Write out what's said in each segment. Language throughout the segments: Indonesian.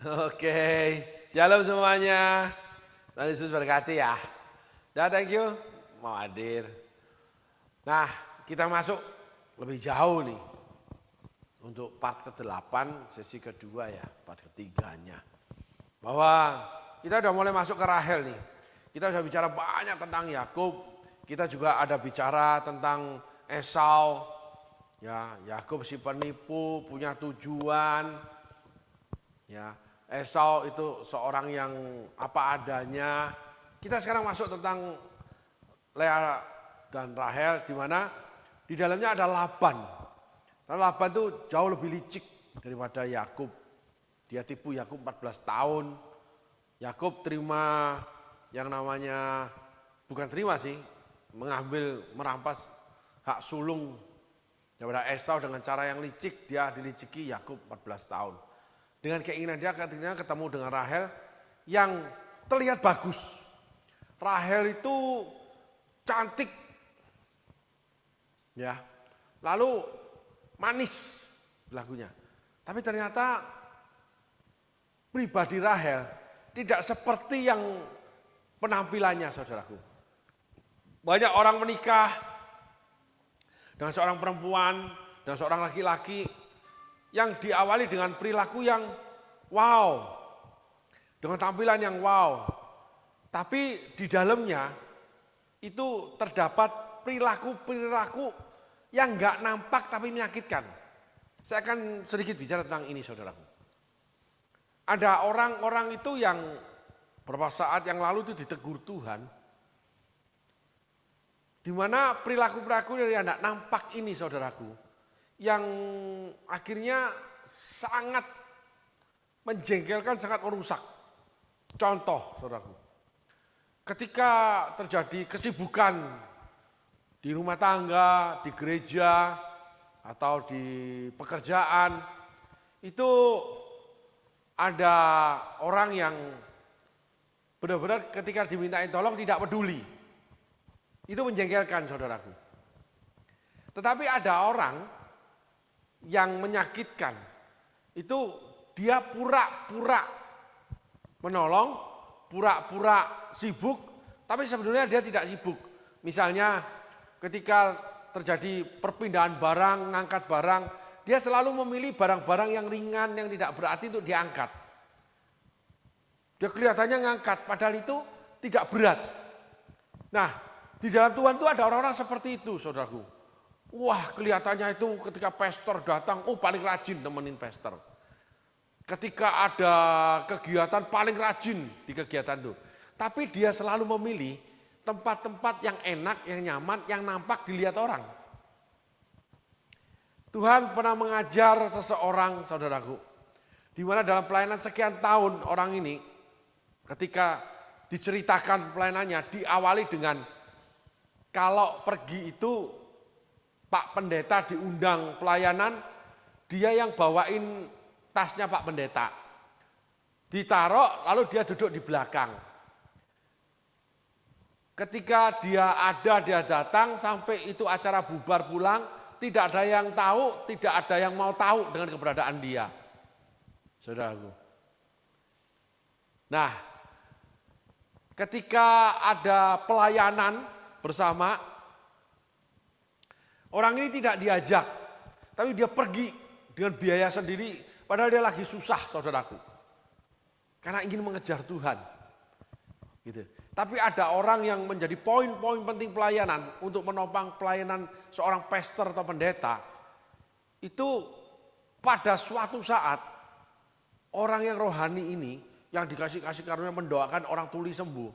Oke, shalom semuanya. Tuhan Yesus berkati ya. Dah, thank you mau hadir. Nah, kita masuk lebih jauh nih. Untuk part ke-8, sesi kedua ya, part ketiganya. Bahwa kita udah mulai masuk ke Rahel nih. Kita sudah bicara banyak tentang Yakub. Kita juga ada bicara tentang Esau. Ya, Yakub si penipu, punya tujuan. Ya, Esau itu seorang yang apa adanya. Kita sekarang masuk tentang Lea dan Rahel, di mana di dalamnya ada Laban. Karena Laban itu jauh lebih licik daripada Yakub. Dia tipu Yakub 14 tahun. Yakub terima yang namanya, bukan terima sih, mengambil, merampas hak sulung daripada Esau dengan cara yang licik. Dia diliciki Yakub 14 tahun. Dengan keinginan dia ketika ketemu dengan Rahel yang terlihat bagus. Rahel itu cantik, ya, lalu manis lagunya. Tapi ternyata pribadi Rahel tidak seperti yang penampilannya, saudaraku. Banyak orang menikah dengan seorang perempuan dan seorang laki-laki yang diawali dengan perilaku yang wow, dengan tampilan yang wow. Tapi di dalamnya itu terdapat perilaku-perilaku yang enggak nampak tapi menyakitkan. Saya akan sedikit bicara tentang ini, saudaraku. Ada orang-orang itu yang beberapa saat yang lalu itu ditegur Tuhan, di mana perilaku-perilaku yang enggak nampak ini, saudaraku, yang akhirnya sangat menjengkelkan, sangat merusak. Contoh, saudaraku, ketika terjadi kesibukan di rumah tangga, di gereja, atau di pekerjaan, itu ada orang yang benar-benar ketika dimintain tolong tidak peduli. Itu menjengkelkan, saudaraku. Tetapi ada orang yang menyakitkan, itu dia pura-pura menolong, pura-pura sibuk, tapi sebenarnya dia tidak sibuk. Misalnya ketika terjadi perpindahan barang, ngangkat barang, dia selalu memilih barang-barang yang ringan, yang tidak berarti untuk diangkat. Dia kelihatannya ngangkat, padahal itu tidak berat. Nah, di dalam Tuhan itu ada orang-orang seperti itu, saudaraku. Wah, kelihatannya itu ketika pastor datang, paling rajin nemenin pastor. Ketika ada kegiatan paling rajin di kegiatan itu. Tapi dia selalu memilih tempat-tempat yang enak, yang nyaman, yang nampak dilihat orang. Tuhan pernah mengajar seseorang, saudaraku, di mana dalam pelayanan sekian tahun orang ini, ketika diceritakan pelayanannya, diawali dengan kalau pergi itu Pak Pendeta diundang pelayanan, dia yang bawain tasnya Pak Pendeta. Ditaruh, lalu dia duduk di belakang. Ketika dia datang, sampai itu acara bubar pulang, tidak ada yang tahu, tidak ada yang mau tahu dengan keberadaan dia. Saudaraku. Nah, ketika ada pelayanan bersama, orang ini tidak diajak, tapi dia pergi dengan biaya sendiri, padahal dia lagi susah, saudaraku. Karena ingin mengejar Tuhan. Gitu. Tapi ada orang yang menjadi poin-poin penting pelayanan untuk menopang pelayanan seorang pastor atau pendeta. Itu pada suatu saat, orang yang rohani ini, yang dikasih karunia mendoakan orang tuli sembuh,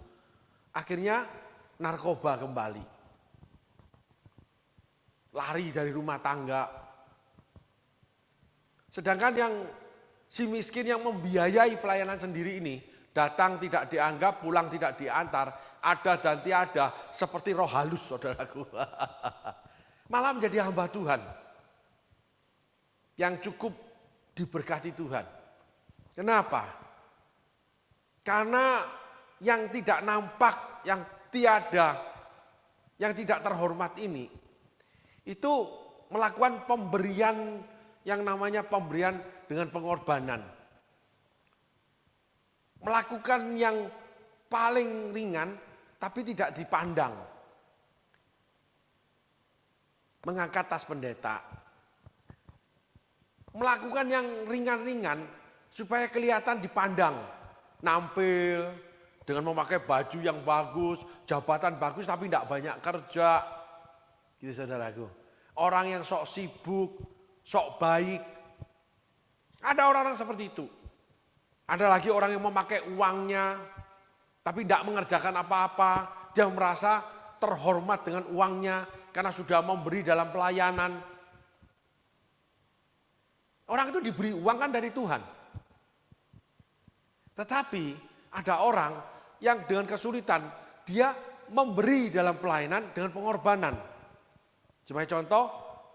akhirnya narkoba kembali. Lari dari rumah tangga. Sedangkan yang si miskin yang membiayai pelayanan sendiri ini, datang tidak dianggap, pulang tidak diantar, ada dan tiada, seperti roh halus, saudaraku. Malah menjadi hamba Tuhan yang cukup diberkati Tuhan. Kenapa? Karena yang tidak nampak, yang tiada, yang tidak terhormat ini, itu melakukan pemberian yang namanya pemberian dengan pengorbanan. melakukan yang paling ringan tapi tidak dipandang. Mengangkat tas pendeta. Melakukan yang ringan-ringan supaya kelihatan dipandang. Nampil dengan memakai baju yang bagus, jabatan bagus tapi tidak banyak kerja. Gitu saudaraku. Orang yang sok sibuk, sok baik. Ada orang-orang seperti itu. Ada lagi orang yang memakai uangnya tapi tidak mengerjakan apa-apa. Dia merasa terhormat dengan uangnya karena sudah memberi dalam pelayanan. Orang itu diberi uang kan dari Tuhan. Tetapi ada orang yang dengan kesulitan dia memberi dalam pelayanan dengan pengorbanan. Sebagai contoh,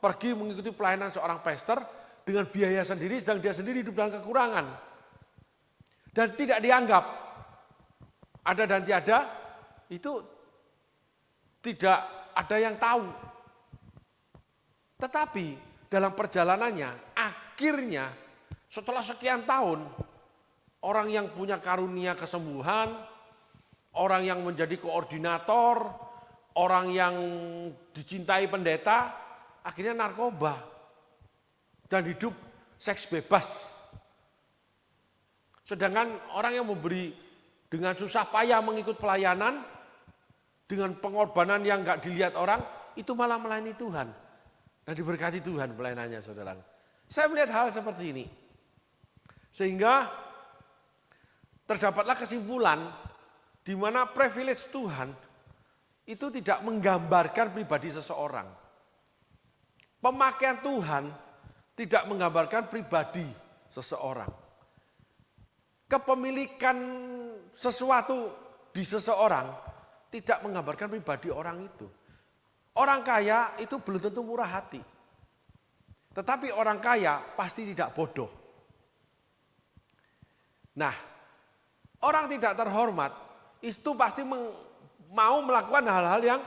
pergi mengikuti pelayanan seorang pastor dengan biaya sendiri sedang dia sendiri hidup dalam kekurangan. Dan tidak dianggap ada dan tiada, itu tidak ada yang tahu. Tetapi dalam perjalanannya akhirnya setelah sekian tahun orang yang punya karunia kesembuhan, orang yang menjadi koordinator, orang yang dicintai pendeta, akhirnya narkoba dan hidup seks bebas. Sedangkan orang yang memberi dengan susah payah mengikut pelayanan, dengan pengorbanan yang enggak dilihat orang, itu malah melayani Tuhan. Dan diberkati Tuhan pelayanannya saudara. Saya melihat hal seperti ini. Sehingga terdapatlah kesimpulan di mana privilege Tuhan itu tidak menggambarkan pribadi seseorang. Pemakaian Tuhan tidak menggambarkan pribadi seseorang. Kepemilikan sesuatu di seseorang tidak menggambarkan pribadi orang itu. Orang kaya itu belum tentu murah hati. Tetapi orang kaya pasti tidak bodoh. Nah, orang tidak terhormat itu pasti mau melakukan hal-hal yang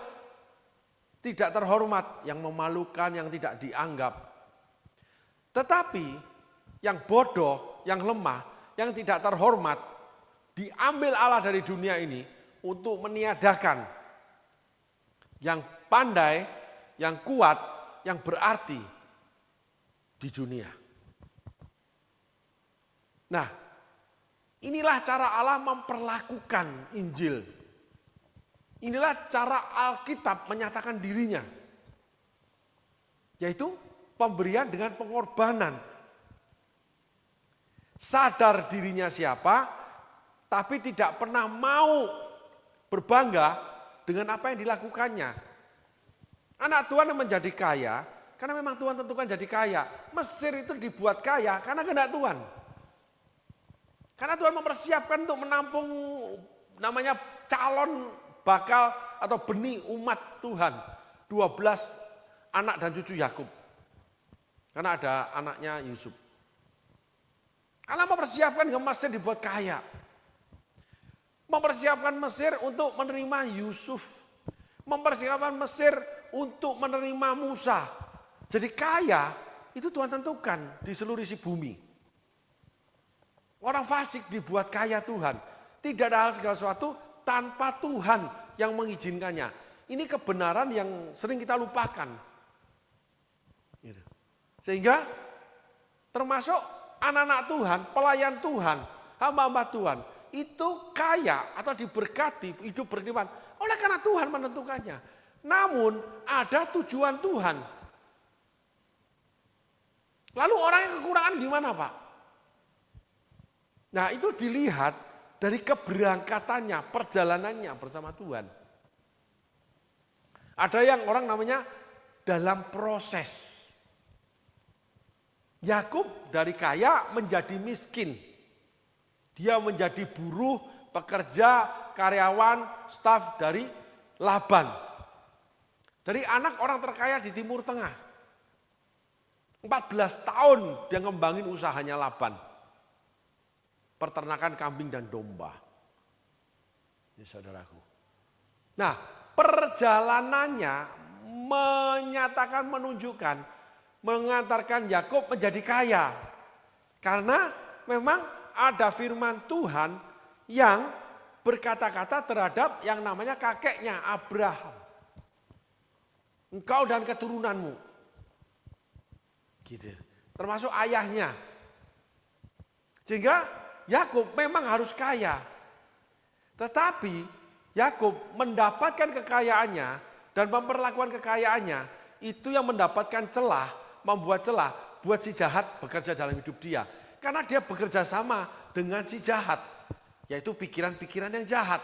tidak terhormat, yang memalukan, yang tidak dianggap. Tetapi yang bodoh, yang lemah, yang tidak terhormat, diambil Allah dari dunia ini untuk meniadakan yang pandai, yang kuat, yang berarti di dunia. Nah, inilah cara Allah memperlakukan Injil. Inilah cara Alkitab menyatakan dirinya. Yaitu pemberian dengan pengorbanan. Sadar dirinya siapa, tapi tidak pernah mau berbangga dengan apa yang dilakukannya. Anak Tuhan yang menjadi kaya, karena memang Tuhan tentukan jadi kaya. Mesir itu dibuat kaya karena kehendak Tuhan. Karena Tuhan mempersiapkan untuk menampung namanya calon bakal atau benih umat Tuhan. 12 anak dan cucu Yakub. Karena ada anaknya Yusuf. Allah mempersiapkan ke Mesir dibuat kaya. Mempersiapkan Mesir untuk menerima Yusuf. Mempersiapkan Mesir untuk menerima Musa. Jadi kaya itu Tuhan tentukan di seluruh isi bumi. Orang fasik dibuat kaya Tuhan. Tidak ada hal segala sesuatu tanpa Tuhan yang mengizinkannya. Ini kebenaran yang sering kita lupakan. Sehingga termasuk anak-anak Tuhan, pelayan Tuhan, hamba-hamba Tuhan, itu kaya atau diberkati, hidup berkelimpahan oleh karena Tuhan menentukannya. Namun ada tujuan Tuhan. Lalu orang yang kekurangan gimana Pak? Nah itu dilihat dari keberangkatannya, perjalanannya bersama Tuhan. Ada yang orang namanya dalam proses. Yakub dari kaya menjadi miskin. Dia menjadi buruh, pekerja, karyawan, staf dari Laban. Dari anak orang terkaya di Timur Tengah. 14 tahun dia ngembangin usahanya Laban. Peternakan kambing dan domba. Ini saudaraku. Nah, perjalanannya menyatakan, menunjukkan, mengantarkan Yakub menjadi kaya. Karena memang ada firman Tuhan yang berkata-kata terhadap yang namanya kakeknya Abraham. Engkau dan keturunanmu. Gitu. Termasuk ayahnya. Sehingga Yakub memang harus kaya. Tetapi Yakub mendapatkan kekayaannya dan memperlakukan kekayaannya itu yang mendapatkan celah, membuat celah buat si jahat bekerja dalam hidup dia. Karena dia bekerja sama dengan si jahat, yaitu pikiran-pikiran yang jahat.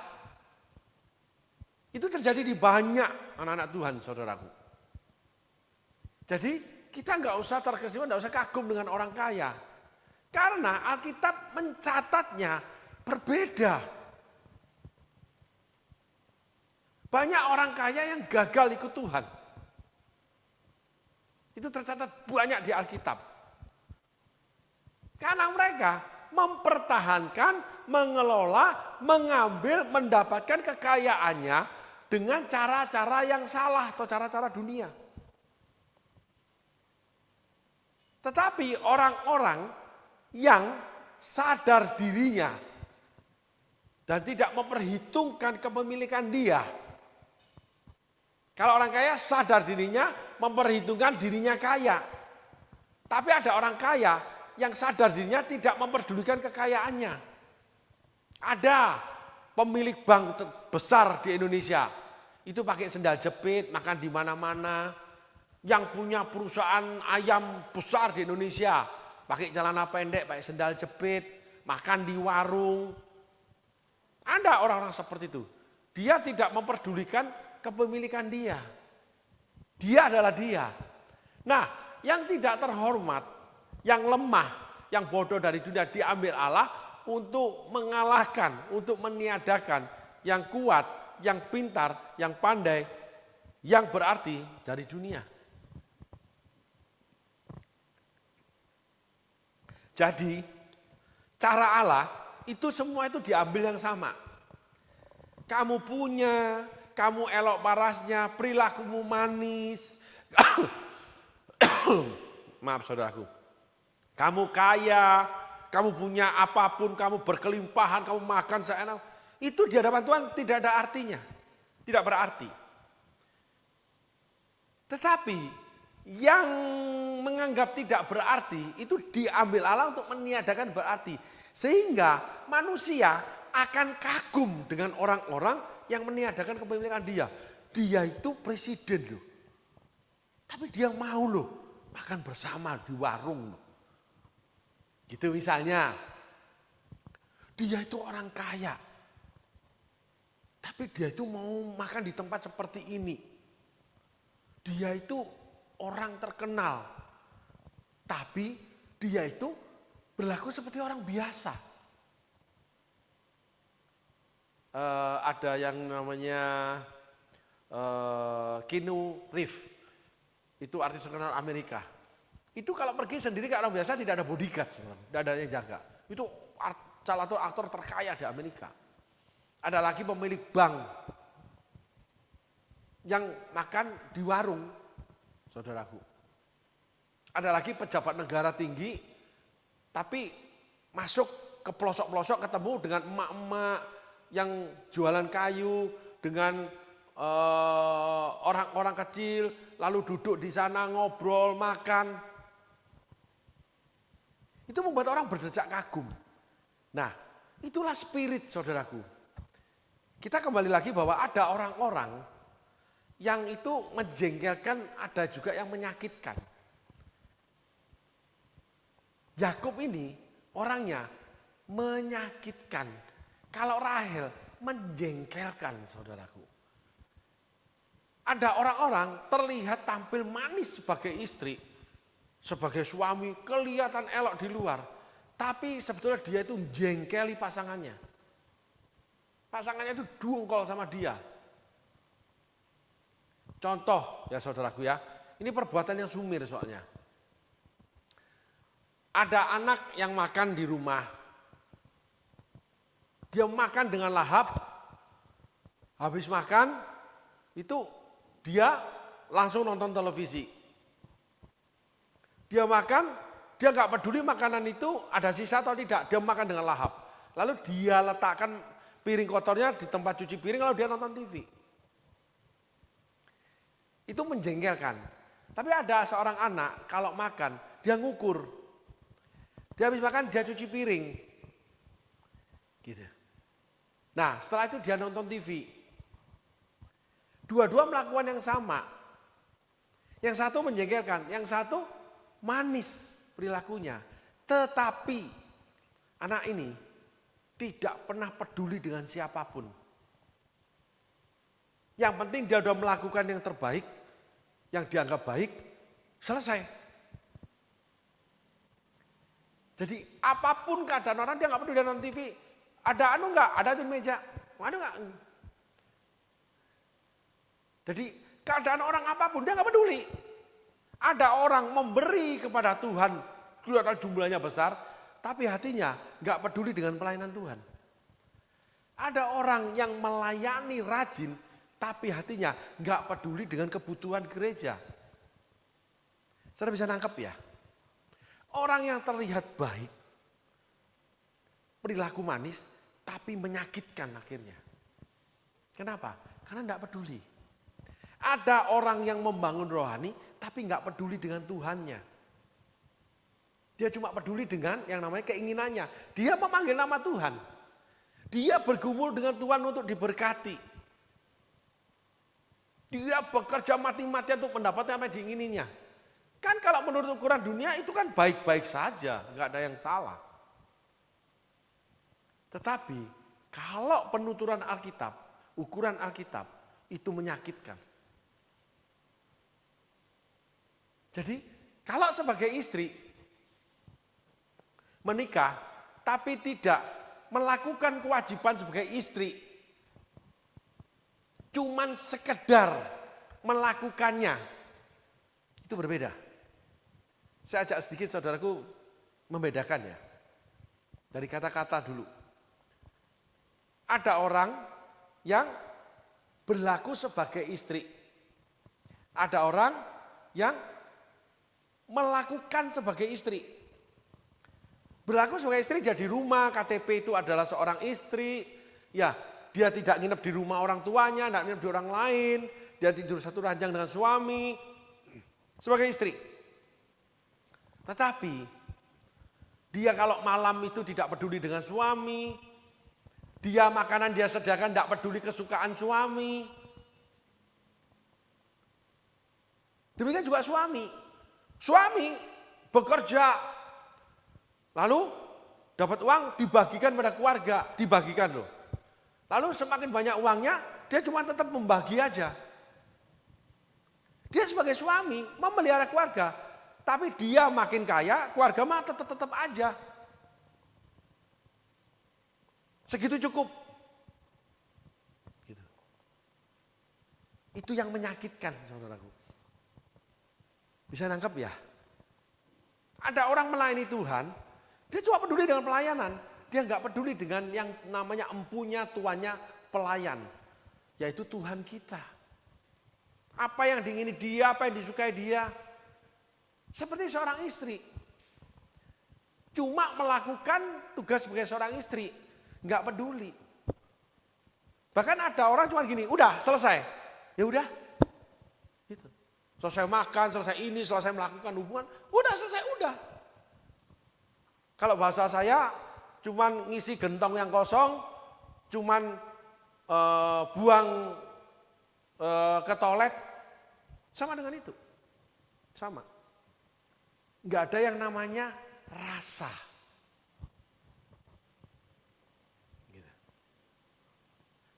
Itu terjadi di banyak anak-anak Tuhan, saudaraku. Jadi kita nggak usah terkesima, nggak usah kagum dengan orang kaya. Karena Alkitab mencatatnya berbeda. Banyak orang kaya yang gagal ikut Tuhan. Itu tercatat banyak di Alkitab. Karena mereka mempertahankan, mengelola, mengambil, mendapatkan kekayaannya dengan cara-cara yang salah atau cara-cara dunia. Tetapi orang-orang yang sadar dirinya dan tidak memperhitungkan kepemilikan dia. Kalau orang kaya sadar dirinya, memperhitungkan dirinya kaya. Tapi ada orang kaya yang sadar dirinya tidak memperdulikan kekayaannya. Ada pemilik bank besar di Indonesia, itu pakai sendal jepit, makan di mana-mana. Yang punya perusahaan ayam besar di Indonesia, pakai celana pendek, pakai sendal jepit, makan di warung. Ada orang-orang seperti itu. Dia tidak memperdulikan kepemilikan dia. Dia adalah dia. Nah, yang tidak terhormat, yang lemah, yang bodoh dari dunia diambil Allah untuk mengalahkan, untuk meniadakan yang kuat, yang pintar, yang pandai, yang berarti dari dunia. Jadi, cara Allah itu semua itu diambil yang sama. Kamu punya, kamu elok parasnya, perilakumu manis. Maaf saudaraku. Kamu kaya, kamu punya apapun, kamu berkelimpahan, kamu makan seenak. Itu di hadapan Tuhan tidak ada artinya. Tidak berarti. Tetapi yang menganggap tidak berarti itu diambil Allah untuk meniadakan berarti. Sehingga manusia akan kagum dengan orang-orang yang meniadakan kepemilikan dia. Dia itu presiden loh. Tapi dia mau loh makan bersama di warung. Gitu misalnya. Dia itu orang kaya. Tapi dia itu mau makan di tempat seperti ini. Dia itu orang terkenal. Tapi dia itu berlaku seperti orang biasa. Ada yang namanya Keanu Reeves. Itu artis terkenal Amerika. Itu kalau pergi sendiri ke orang biasa tidak ada bodyguard. Tidak ada yang jaga. Itu salah satu aktor terkaya di Amerika. Ada lagi pemilik bank yang makan di warung, saudaraku. Ada lagi pejabat negara tinggi, tapi masuk ke pelosok-pelosok ketemu dengan emak-emak yang jualan kayu, dengan orang-orang kecil, lalu duduk di sana ngobrol, makan. Itu membuat orang berdecak kagum. Nah, itulah spirit saudaraku. Kita kembali lagi bahwa ada orang-orang yang itu menjengkelkan, ada juga yang menyakitkan. Yakub ini orangnya menyakitkan. Kalau Rahel menjengkelkan, saudaraku. Ada orang-orang terlihat tampil manis sebagai istri, sebagai suami, kelihatan elok di luar. Tapi sebetulnya dia itu menjengkeli pasangannya. Pasangannya itu dongkol sama dia. Contoh ya saudaraku ya, ini perbuatan yang sumir soalnya. Ada anak yang makan di rumah. Dia makan dengan lahap. Habis makan, itu dia langsung nonton televisi. Dia makan, dia nggak peduli makanan itu ada sisa atau tidak. Dia makan dengan lahap. Lalu dia letakkan piring kotornya di tempat cuci piring, lalu dia nonton TV. Itu menjengkelkan. Tapi ada seorang anak kalau makan, dia ngukur. Dia habis makan, dia cuci piring. Gitu. Nah, setelah itu dia nonton TV. Dua-dua melakukan yang sama. Yang satu menjengkelkan, yang satu manis perilakunya. Tetapi anak ini tidak pernah peduli dengan siapapun. Yang penting dia sudah melakukan yang terbaik, yang dianggap baik, selesai. Jadi apapun keadaan orang, dia nggak peduli nonton TV. Ada anu nggak? Ada di meja. Ada nggak? Jadi keadaan orang apapun dia nggak peduli. Ada orang memberi kepada Tuhan, kelihatan jumlahnya besar, tapi hatinya nggak peduli dengan pelayanan Tuhan. Ada orang yang melayani rajin, tapi hatinya nggak peduli dengan kebutuhan gereja. Saudara bisa nangkep ya? Orang yang terlihat baik, perilaku manis, tapi menyakitkan akhirnya. Kenapa? Karena nggak peduli. Ada orang yang membangun rohani, tapi nggak peduli dengan Tuhannya. Dia cuma peduli dengan yang namanya keinginannya. Dia memanggil nama Tuhan. Dia bergumul dengan Tuhan untuk diberkati. Dia bekerja mati-matian untuk mendapatkan apa yang diingininya. Kan kalau menurut ukuran dunia itu kan baik-baik saja, nggak ada yang salah. Tetapi kalau penuturan Alkitab, ukuran Alkitab itu menyakitkan. Jadi kalau sebagai istri menikah tapi tidak melakukan kewajiban sebagai istri, cuman sekedar melakukannya, itu berbeda. Saya ajak sedikit saudaraku membedakan ya. Dari kata-kata dulu. Ada orang yang berlaku sebagai istri. Ada orang yang melakukan sebagai istri. Berlaku sebagai istri dia di rumah, KTP itu adalah seorang istri. Ya, dia tidak nginep di rumah orang tuanya, tidak nginep di orang lain. Dia tidur satu ranjang dengan suami. Sebagai istri. Tetapi dia kalau malam itu tidak peduli dengan suami. Dia makanan dia sediakan tidak peduli kesukaan suami. Demikian juga suami. Suami bekerja, lalu dapat uang dibagikan pada keluarga, dibagikan loh. Lalu semakin banyak uangnya, dia cuma tetap membagi aja. Dia sebagai suami memelihara keluarga, tapi dia makin kaya, keluarga mah tetap aja. Segitu cukup. Gitu. Itu yang menyakitkan, saudaraku. Bisa nangkep ya? Ada orang melayani Tuhan, dia cuma peduli dengan pelayanan. Dia nggak peduli dengan yang namanya empunya, tuannya, pelayan. Yaitu Tuhan kita. Apa yang diingini dia, apa yang disukai dia. Seperti seorang istri. Cuma melakukan tugas sebagai seorang istri. Nggak peduli. Bahkan ada orang cuma gini, udah selesai. Ya udah. Gitu. Selesai makan, selesai ini, selesai melakukan hubungan, udah selesai, udah. Kalau bahasa saya, cuman ngisi gentong yang kosong, cuman buang ke toilet, sama dengan itu. Sama. Nggak ada yang namanya rasa. Gitu.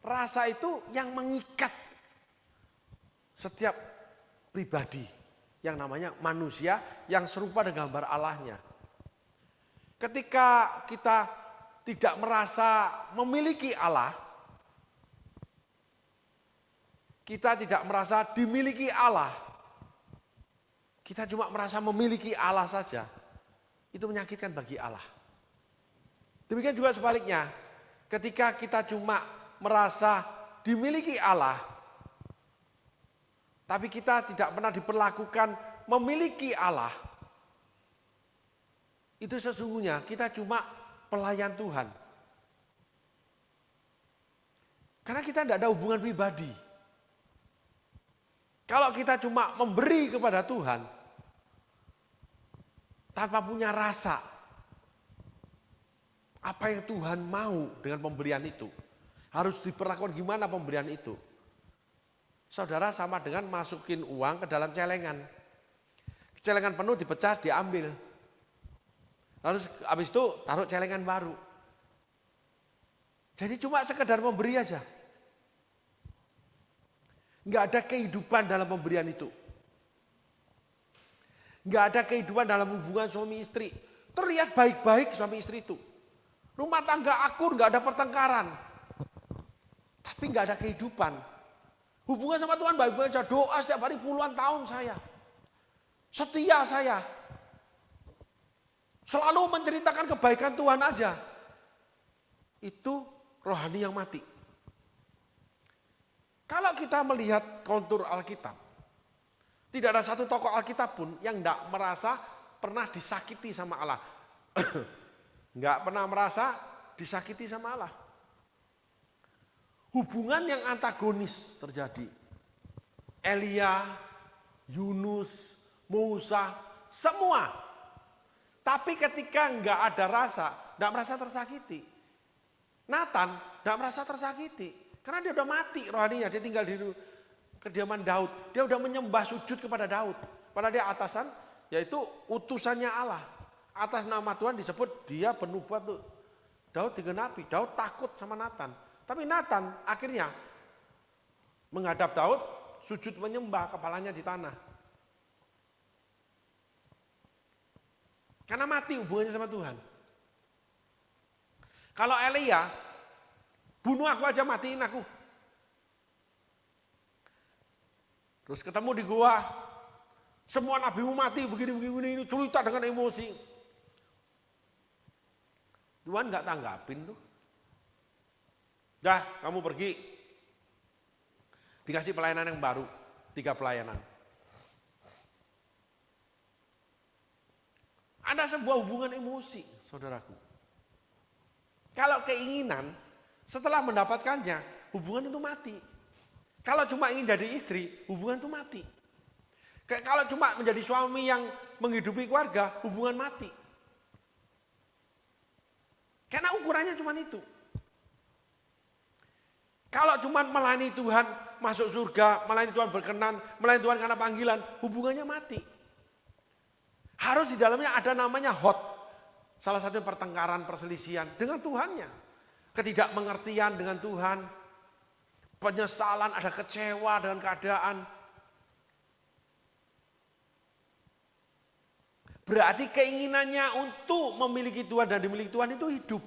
Rasa itu yang mengikat setiap pribadi yang namanya manusia yang serupa dengan gambar Allahnya. Ketika kita tidak merasa memiliki Allah, kita tidak merasa dimiliki Allah, kita cuma merasa memiliki Allah saja, itu menyakitkan bagi Allah. Demikian juga sebaliknya, ketika kita cuma merasa dimiliki Allah, tapi kita tidak pernah diperlakukan memiliki Allah. Itu sesungguhnya kita cuma pelayan Tuhan. Karena kita tidak ada hubungan pribadi. Kalau kita cuma memberi kepada Tuhan, tanpa punya rasa, apa yang Tuhan mau dengan pemberian itu, harus diperlakukan gimana pemberian itu. Saudara sama dengan masukin uang ke dalam celengan. Celengan penuh dipecah, diambil. Lalu habis itu taruh celengan baru. Jadi cuma sekedar memberi aja. Enggak ada kehidupan dalam pemberian itu. Enggak ada kehidupan dalam hubungan suami istri. Terlihat baik-baik suami istri itu. Rumah tangga akur, enggak ada pertengkaran. Tapi enggak ada kehidupan. Hubungan sama Tuhan baik-baik aja. Doa setiap hari puluhan tahun saya. Setia saya. Selalu menceritakan kebaikan Tuhan aja. Itu rohani yang mati. Kalau kita melihat kontur Alkitab, tidak ada satu tokoh Alkitab pun yang tidak merasa pernah disakiti sama Allah. Enggak pernah merasa disakiti sama Allah. Hubungan yang antagonis terjadi. Elia, Yunus, Musa, semua. Tapi ketika enggak ada rasa, enggak merasa tersakiti. Nathan enggak merasa tersakiti. Karena dia udah mati rohaninya, dia tinggal di kediaman Daud. Dia udah menyembah sujud kepada Daud. Padahal dia atasan, yaitu utusannya Allah. Atas nama Tuhan disebut dia penubuat tuh. Daud digenapi, Daud takut sama Nathan. Tapi Nathan akhirnya menghadap Daud, sujud menyembah, kepalanya di tanah. Karena mati hubungannya sama Tuhan. Kalau Elia, bunuh aku aja, matiin aku. Terus ketemu di gua, semua nabimu mati, begini, ini cerita dengan emosi. Tuhan gak tanggapin tuh. Dah, kamu pergi. Dikasih pelayanan yang baru, 3 pelayanan. Ada sebuah hubungan emosi, saudaraku. Kalau keinginan, setelah mendapatkannya, hubungan itu mati. Kalau cuma ingin jadi istri, hubungan itu mati. Kalau cuma menjadi suami yang menghidupi keluarga, hubungan mati. Karena ukurannya cuma itu. Kalau cuma melayani Tuhan, masuk surga, melayani Tuhan berkenan, melayani Tuhan karena panggilan, hubungannya mati. Harus di dalamnya ada namanya hot. Salah satunya pertengkaran, perselisihan dengan Tuhannya. Ketidakmengertian dengan Tuhan. Penyesalan, ada kecewa dengan keadaan. Berarti keinginannya untuk memiliki Tuhan dan dimiliki Tuhan itu hidup.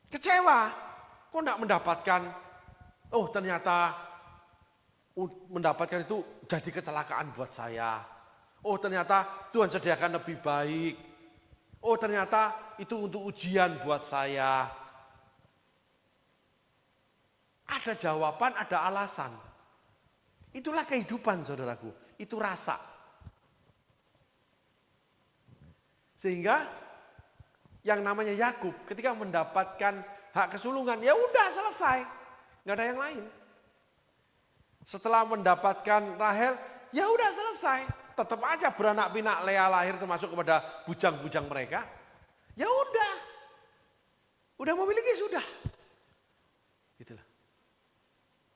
Kecewa, kok enggak mendapatkan? Oh ternyata mendapatkan itu jadi kecelakaan buat saya. Oh ternyata Tuhan sediakan lebih baik. Oh ternyata itu untuk ujian buat saya. Ada jawaban, ada alasan. Itulah kehidupan saudaraku, itu rasa. Sehingga yang namanya Yakub ketika mendapatkan hak kesulungan, ya udah selesai, nggak ada yang lain. Setelah mendapatkan Rahel, ya udah selesai. Tetap aja beranak pinak Lea lahir termasuk kepada bujang-bujang mereka. Ya udah memiliki sudah. Gitulah.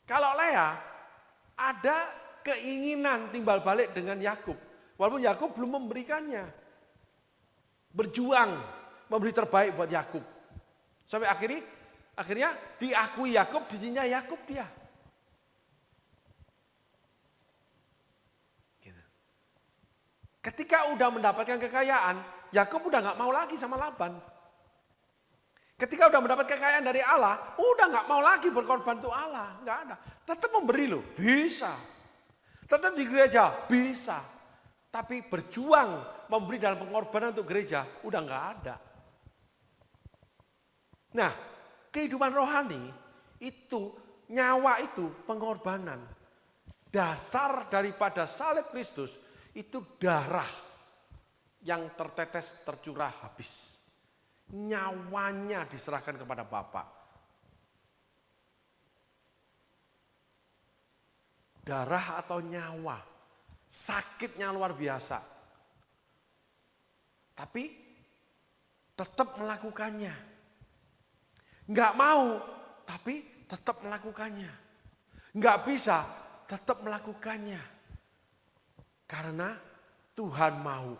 Kalau Lea ada keinginan timbal balik dengan Yakub, walaupun Yakub belum memberikannya. Berjuang memberi terbaik buat Yakub. Sampai akhirnya diakui Yakub, dizinjai Yakub dia. Gitu. Ketika udah mendapatkan kekayaan, Yakub udah nggak mau lagi sama Laban. Ketika udah mendapat kekayaan dari Allah, udah nggak mau lagi berkorban untuk Allah, nggak ada. Tetap memberi loh, bisa. Tetap di gereja, bisa. Tapi berjuang memberi dalam pengorbanan untuk gereja, udah nggak ada. Nah, kehidupan rohani itu, nyawa itu pengorbanan. Dasar daripada salib Kristus itu darah yang tertetes tercurah habis. Nyawanya diserahkan kepada Bapa darah atau nyawa. Sakitnya luar biasa. Tapi tetap melakukannya. Enggak mau, tapi tetap melakukannya. Enggak bisa, tetap melakukannya. Karena Tuhan mau.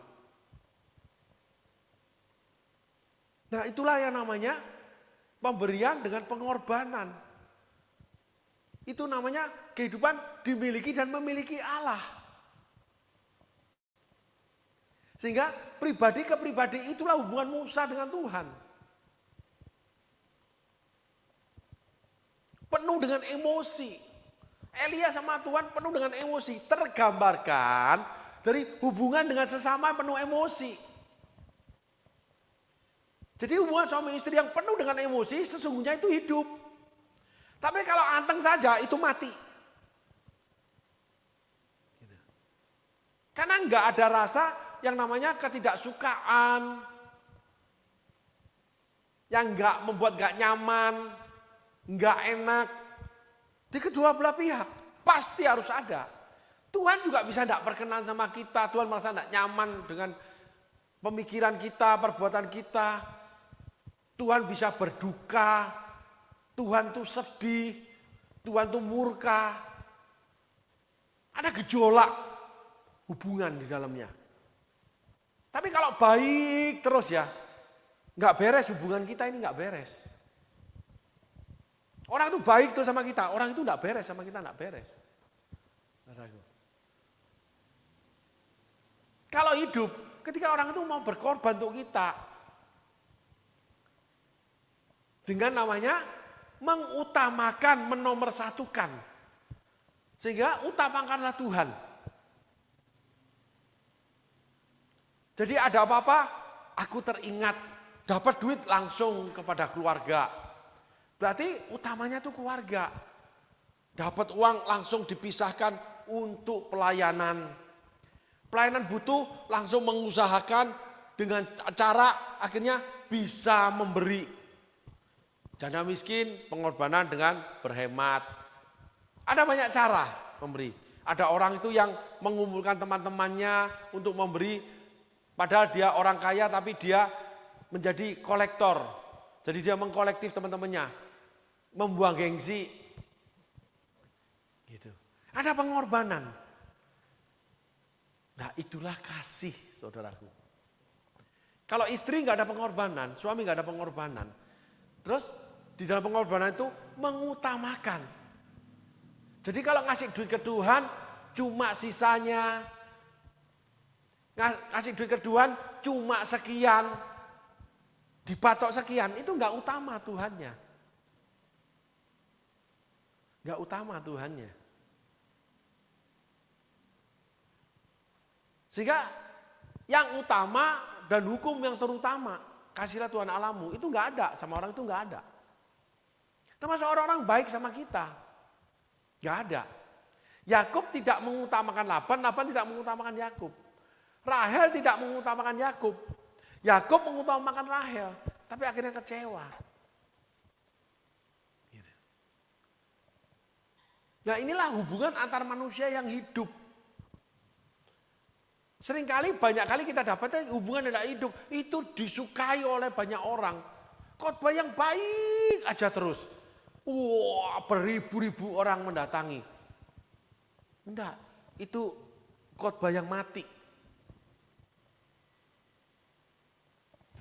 Nah, itulah yang namanya pemberian dengan pengorbanan. Itu namanya kehidupan dimiliki dan memiliki Allah. Sehingga pribadi ke pribadi itulah hubungan Musa dengan Tuhan. Penuh dengan emosi. Elia sama Tuhan penuh dengan emosi. Tergambarkan dari hubungan dengan sesama penuh emosi. Jadi hubungan suami istri yang penuh dengan emosi sesungguhnya itu hidup. Tapi kalau anteng saja itu mati. Karena enggak ada rasa yang namanya ketidaksukaan. Yang enggak membuat enggak nyaman, enggak enak. Di kedua belah pihak pasti harus ada. Tuhan juga bisa enggak berkenan sama kita. Tuhan merasa enggak nyaman dengan pemikiran kita, perbuatan kita. Tuhan bisa berduka, Tuhan tuh sedih, Tuhan tuh murka. Ada gejolak hubungan di dalamnya. Tapi kalau baik terus ya, nggak beres hubungan kita ini nggak beres. Orang itu baik terus sama kita, orang itu nggak beres sama kita nggak beres. Kalau hidup, ketika orang itu mau berkorban untuk kita, dengan namanya mengutamakan, menomorsatukan. Sehingga utamakanlah Tuhan. Jadi ada apa-apa, aku teringat. Dapat duit langsung kepada keluarga. Berarti utamanya itu keluarga. Dapat uang langsung dipisahkan untuk pelayanan. Pelayanan butuh langsung mengusahakan dengan cara akhirnya bisa memberi. Janda miskin, pengorbanan dengan berhemat. Ada banyak cara memberi. Ada orang itu yang mengumpulkan teman-temannya untuk memberi. Padahal dia orang kaya tapi dia menjadi kolektor. Jadi dia mengkolektif teman-temannya. Membuang gengsi. Gitu. Ada pengorbanan. Nah itulah kasih saudaraku. Kalau istri nggak ada pengorbanan, suami nggak ada pengorbanan. Terus di dalam pengorbanan itu mengutamakan. Jadi kalau ngasih duit ke Tuhan cuma sisanya. Ngasih duit ke Tuhan cuma sekian. Dipatok sekian, itu enggak utama Tuhannya. Enggak utama Tuhannya. Sehingga yang utama dan hukum yang terutama, kasihlah Tuhan Allahmu, itu enggak ada, sama orang itu enggak ada. Termasuk orang-orang baik sama kita. Enggak ada. Yakub tidak mengutamakan Laban, Laban tidak mengutamakan Yakub. Rahel tidak mengutamakan Yakub. Yakub mengutamakan Rahel, tapi akhirnya kecewa. Gitu. Nah inilah hubungan antar manusia yang hidup. Seringkali banyak kali kita dapatnya hubungan yang hidup itu disukai oleh banyak orang. Khotbah yang baik aja terus. Wah, beribu-ribu orang mendatangi. Enggak, itu khotbah yang mati.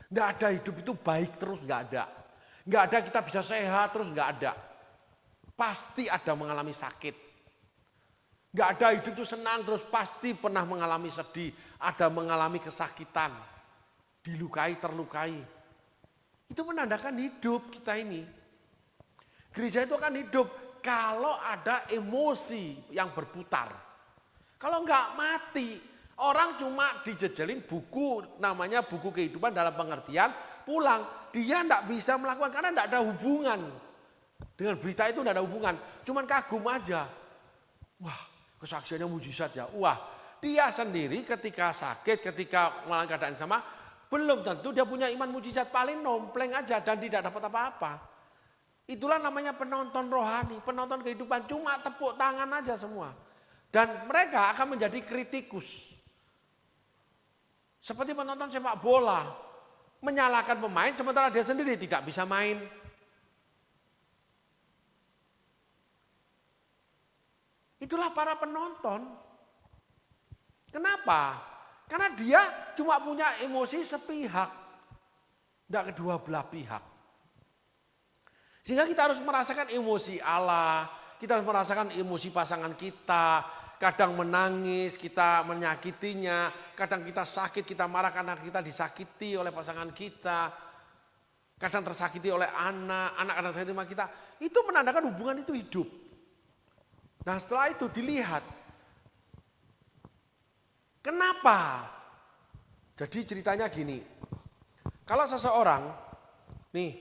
Enggak ada hidup itu baik terus, enggak ada. Enggak ada kita bisa sehat terus, enggak ada. Pasti ada mengalami sakit. Enggak ada hidup itu senang terus, pasti pernah mengalami sedih. Ada mengalami kesakitan. Dilukai, terlukai. Itu menandakan hidup kita ini. Gereja itu akan hidup kalau ada emosi yang berputar. Kalau enggak mati, orang cuma dijejelin buku, namanya buku kehidupan dalam pengertian, pulang. Dia enggak bisa melakukan karena enggak ada hubungan. Dengan berita itu enggak ada hubungan. Cuman kagum aja. Wah, kesaksiannya mujizat ya. Wah, dia sendiri ketika sakit, ketika mengalami keadaan sama, belum tentu dia punya iman mujizat, paling nompleng aja dan tidak dapat apa-apa. Itulah namanya penonton rohani, penonton kehidupan, cuma tepuk tangan aja semua. Dan mereka akan menjadi kritikus. Seperti penonton sepak bola, menyalahkan pemain sementara dia sendiri tidak bisa main. Itulah para penonton. Kenapa? Karena dia cuma punya emosi sepihak, tidak kedua belah pihak. Sehingga kita harus merasakan emosi Allah, kita harus merasakan emosi pasangan kita, kadang menangis, kita menyakitinya, kadang kita sakit, kita marah karena kita disakiti oleh pasangan kita, kadang tersakiti oleh anak kadang tersakiti sama kita. Itu menandakan hubungan itu hidup. Nah setelah itu dilihat, kenapa? Jadi ceritanya gini, kalau seseorang nih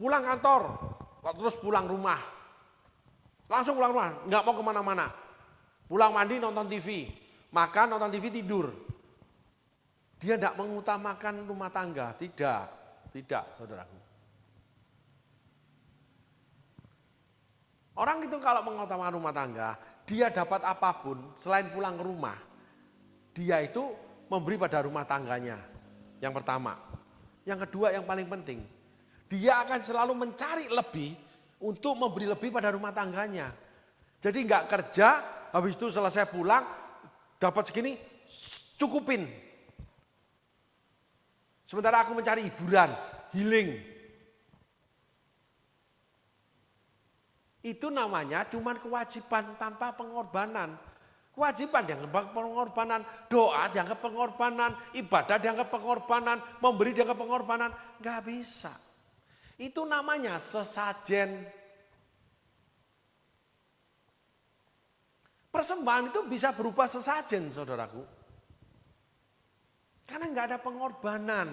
pulang kantor, terus pulang rumah, langsung pulang rumah, nggak mau kemana-mana, pulang mandi nonton TV, makan nonton TV tidur, dia tidak mengutamakan rumah tangga, tidak saudaraku. Orang itu kalau mengutamakan rumah tangga, dia dapat apapun selain pulang ke rumah, dia itu memberi pada rumah tangganya. Yang pertama. Yang kedua yang paling penting, dia akan selalu mencari lebih untuk memberi lebih pada rumah tangganya. Jadi nggak kerja, habis itu selesai pulang, dapat segini, cukupin. Sementara aku mencari hiburan, healing. Itu namanya cuman kewajiban tanpa pengorbanan. Kewajiban dianggap pengorbanan, doa dianggap pengorbanan, ibadah dianggap pengorbanan, memberi dianggap pengorbanan. Gak bisa. Itu namanya sesajen. Persembahan itu bisa berupa sesajen, saudaraku. Karena gak ada pengorbanan.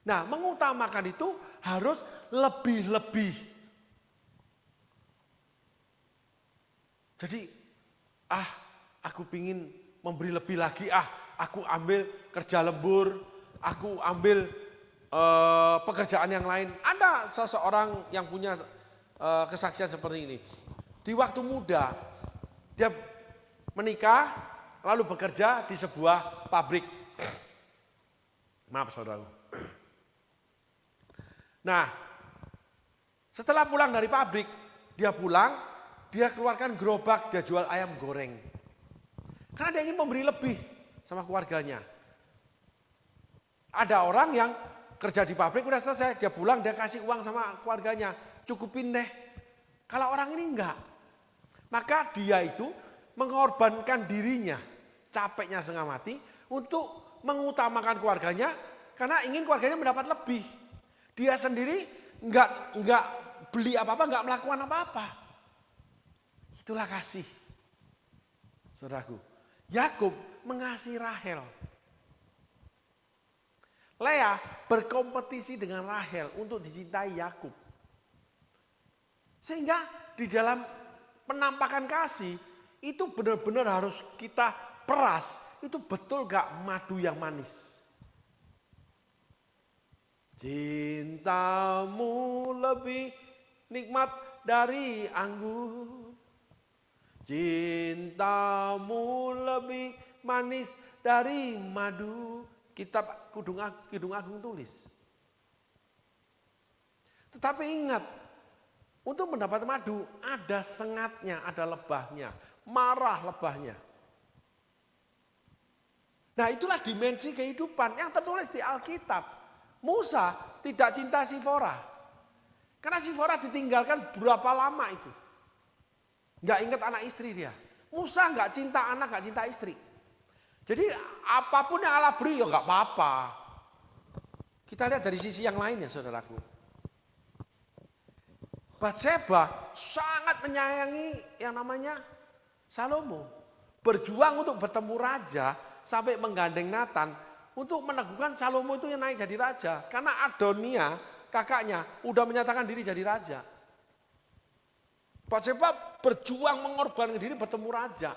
Nah, mengutamakan itu harus lebih-lebih. Jadi, aku pingin memberi lebih lagi, aku ambil kerja lembur, aku ambil pekerjaan yang lain. Ada seseorang yang punya kesaksian seperti ini. Di waktu muda, dia menikah, lalu bekerja di sebuah pabrik. Maaf saudara. Nah, setelah pulang dari pabrik, dia pulang, dia keluarkan gerobak, dia jual ayam goreng. Karena dia ingin memberi lebih sama keluarganya. Ada orang yang kerja di pabrik udah selesai, dia pulang, dia kasih uang sama keluarganya. Cukupin deh. Kalau orang ini enggak. Maka dia itu mengorbankan dirinya, capeknya setengah mati, untuk mengutamakan keluarganya, karena ingin keluarganya mendapat lebih. Dia sendiri enggak beli apa-apa, enggak melakukan apa-apa. Itulah kasih. Saudaraku, Yakub mengasihi Rahel. Lea berkompetisi dengan Rahel untuk dicintai Yakub. Sehingga di dalam penampakan kasih itu benar-benar harus kita peras. Itu betul gak madu yang manis? Cintamu lebih nikmat dari anggur. Cintamu lebih manis dari madu. Kitab Kidung Agung tulis. Tetapi ingat, untuk mendapat madu ada sengatnya, ada lebahnya, marah lebahnya. Nah itulah dimensi kehidupan yang tertulis di Alkitab. Musa tidak cinta Sifora. Karena Sifora ditinggalkan berapa lama itu. Gak ingat anak istri dia. Musa gak cinta anak, gak cinta istri. Jadi apapun yang Allah beri ya gak apa-apa. Kita lihat dari sisi yang lain ya saudaraku. Batseba sangat menyayangi yang namanya Salomo. Berjuang untuk bertemu raja sampai menggandeng Nathan untuk meneguhkan Salomo itu yang naik jadi raja. Karena Adonia kakaknya udah menyatakan diri jadi raja. Batseba berjuang mengorbankan diri bertemu raja.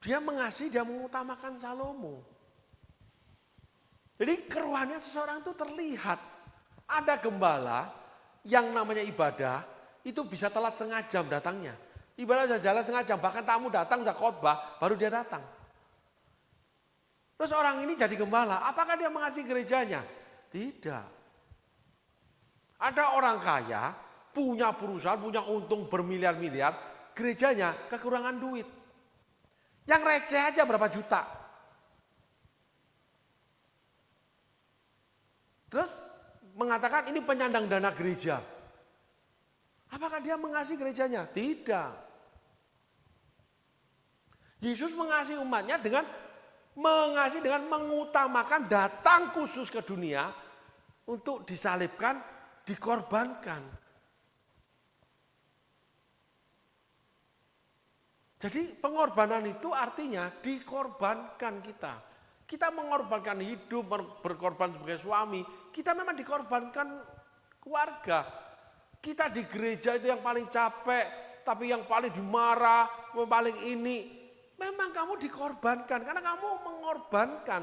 Dia mengasihi, dia mengutamakan Salomo. Jadi kerohanian seseorang itu terlihat. Ada gembala yang namanya ibadah, itu bisa telat setengah jam datangnya. Ibarat udah jalan setengah jam, bahkan tamu datang udah khotbah, baru dia datang. Terus orang ini jadi gembala, apakah dia mengasihi gerejanya? Tidak. Ada orang kaya, punya perusahaan, punya untung bermiliar-miliar, gerejanya kekurangan duit. Yang receh aja berapa juta. Terus mengatakan ini penyandang dana gereja. Apakah dia mengasihi gerejanya? Tidak. Yesus mengasihi umatnya dengan mengutamakan datang khusus ke dunia untuk disalibkan, dikorbankan. Jadi pengorbanan itu artinya dikorbankan kita. Kita mengorbankan hidup, berkorban sebagai suami, kita memang dikorbankan keluarga. Kita di gereja itu yang paling capek, tapi yang paling dimarah, yang paling ini. Memang kamu dikorbankan, karena kamu mengorbankan.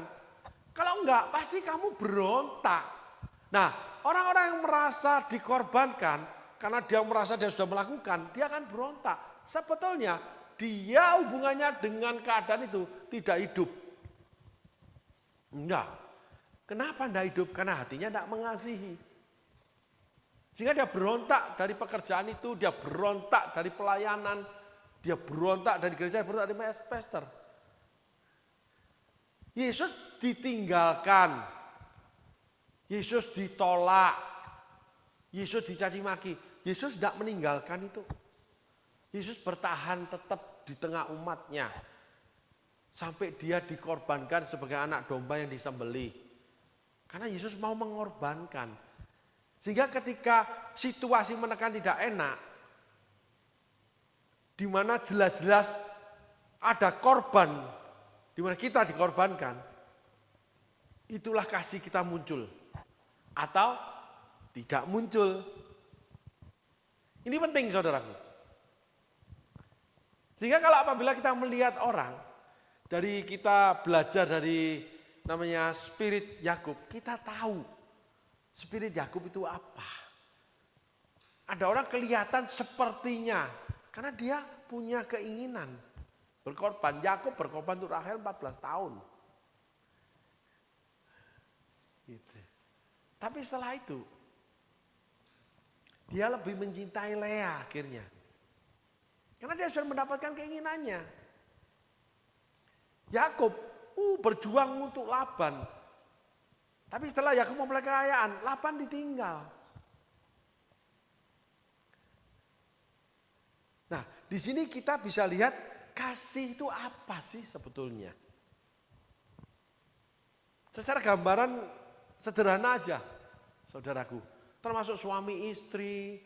Kalau enggak, pasti kamu berontak. Nah, orang-orang yang merasa dikorbankan, karena dia merasa dia sudah melakukan, dia akan berontak. Sebetulnya, dia hubungannya dengan keadaan itu tidak hidup. Enggak. Kenapa enggak hidup? Karena hatinya enggak mengasihi. Sehingga dia berontak dari pekerjaan itu, dia berontak dari pelayanan, dia berontak dari gereja, dia berontak dari pastor. Yesus ditinggalkan, Yesus ditolak, Yesus dicaci maki. Yesus tidak meninggalkan itu. Yesus bertahan tetap di tengah umatnya. Sampai dia dikorbankan sebagai anak domba yang disembelih. Karena Yesus mau mengorbankan. Sehingga ketika situasi menekan tidak enak, di mana jelas-jelas ada korban, di mana kita dikorbankan, itulah kasih kita muncul. Atau tidak muncul. Ini penting saudaraku. Sehingga kalau apabila kita melihat orang, dari kita belajar dari namanya spirit Yakub, kita tahu spirit Yakub itu apa. Ada orang kelihatan sepertinya, karena dia punya keinginan berkorban. Yakub berkorban untuk Rahel 14 tahun. Gitu. Tapi setelah itu, dia lebih mencintai Lea akhirnya. Karena dia sudah mendapatkan keinginannya. Yakub berjuang untuk Laban. Tapi setelah Yakub memulai kekayaan, Laban ditinggal. Nah, di sini kita bisa lihat kasih itu apa sih sebetulnya. Secara gambaran sederhana aja, saudaraku. Termasuk suami istri,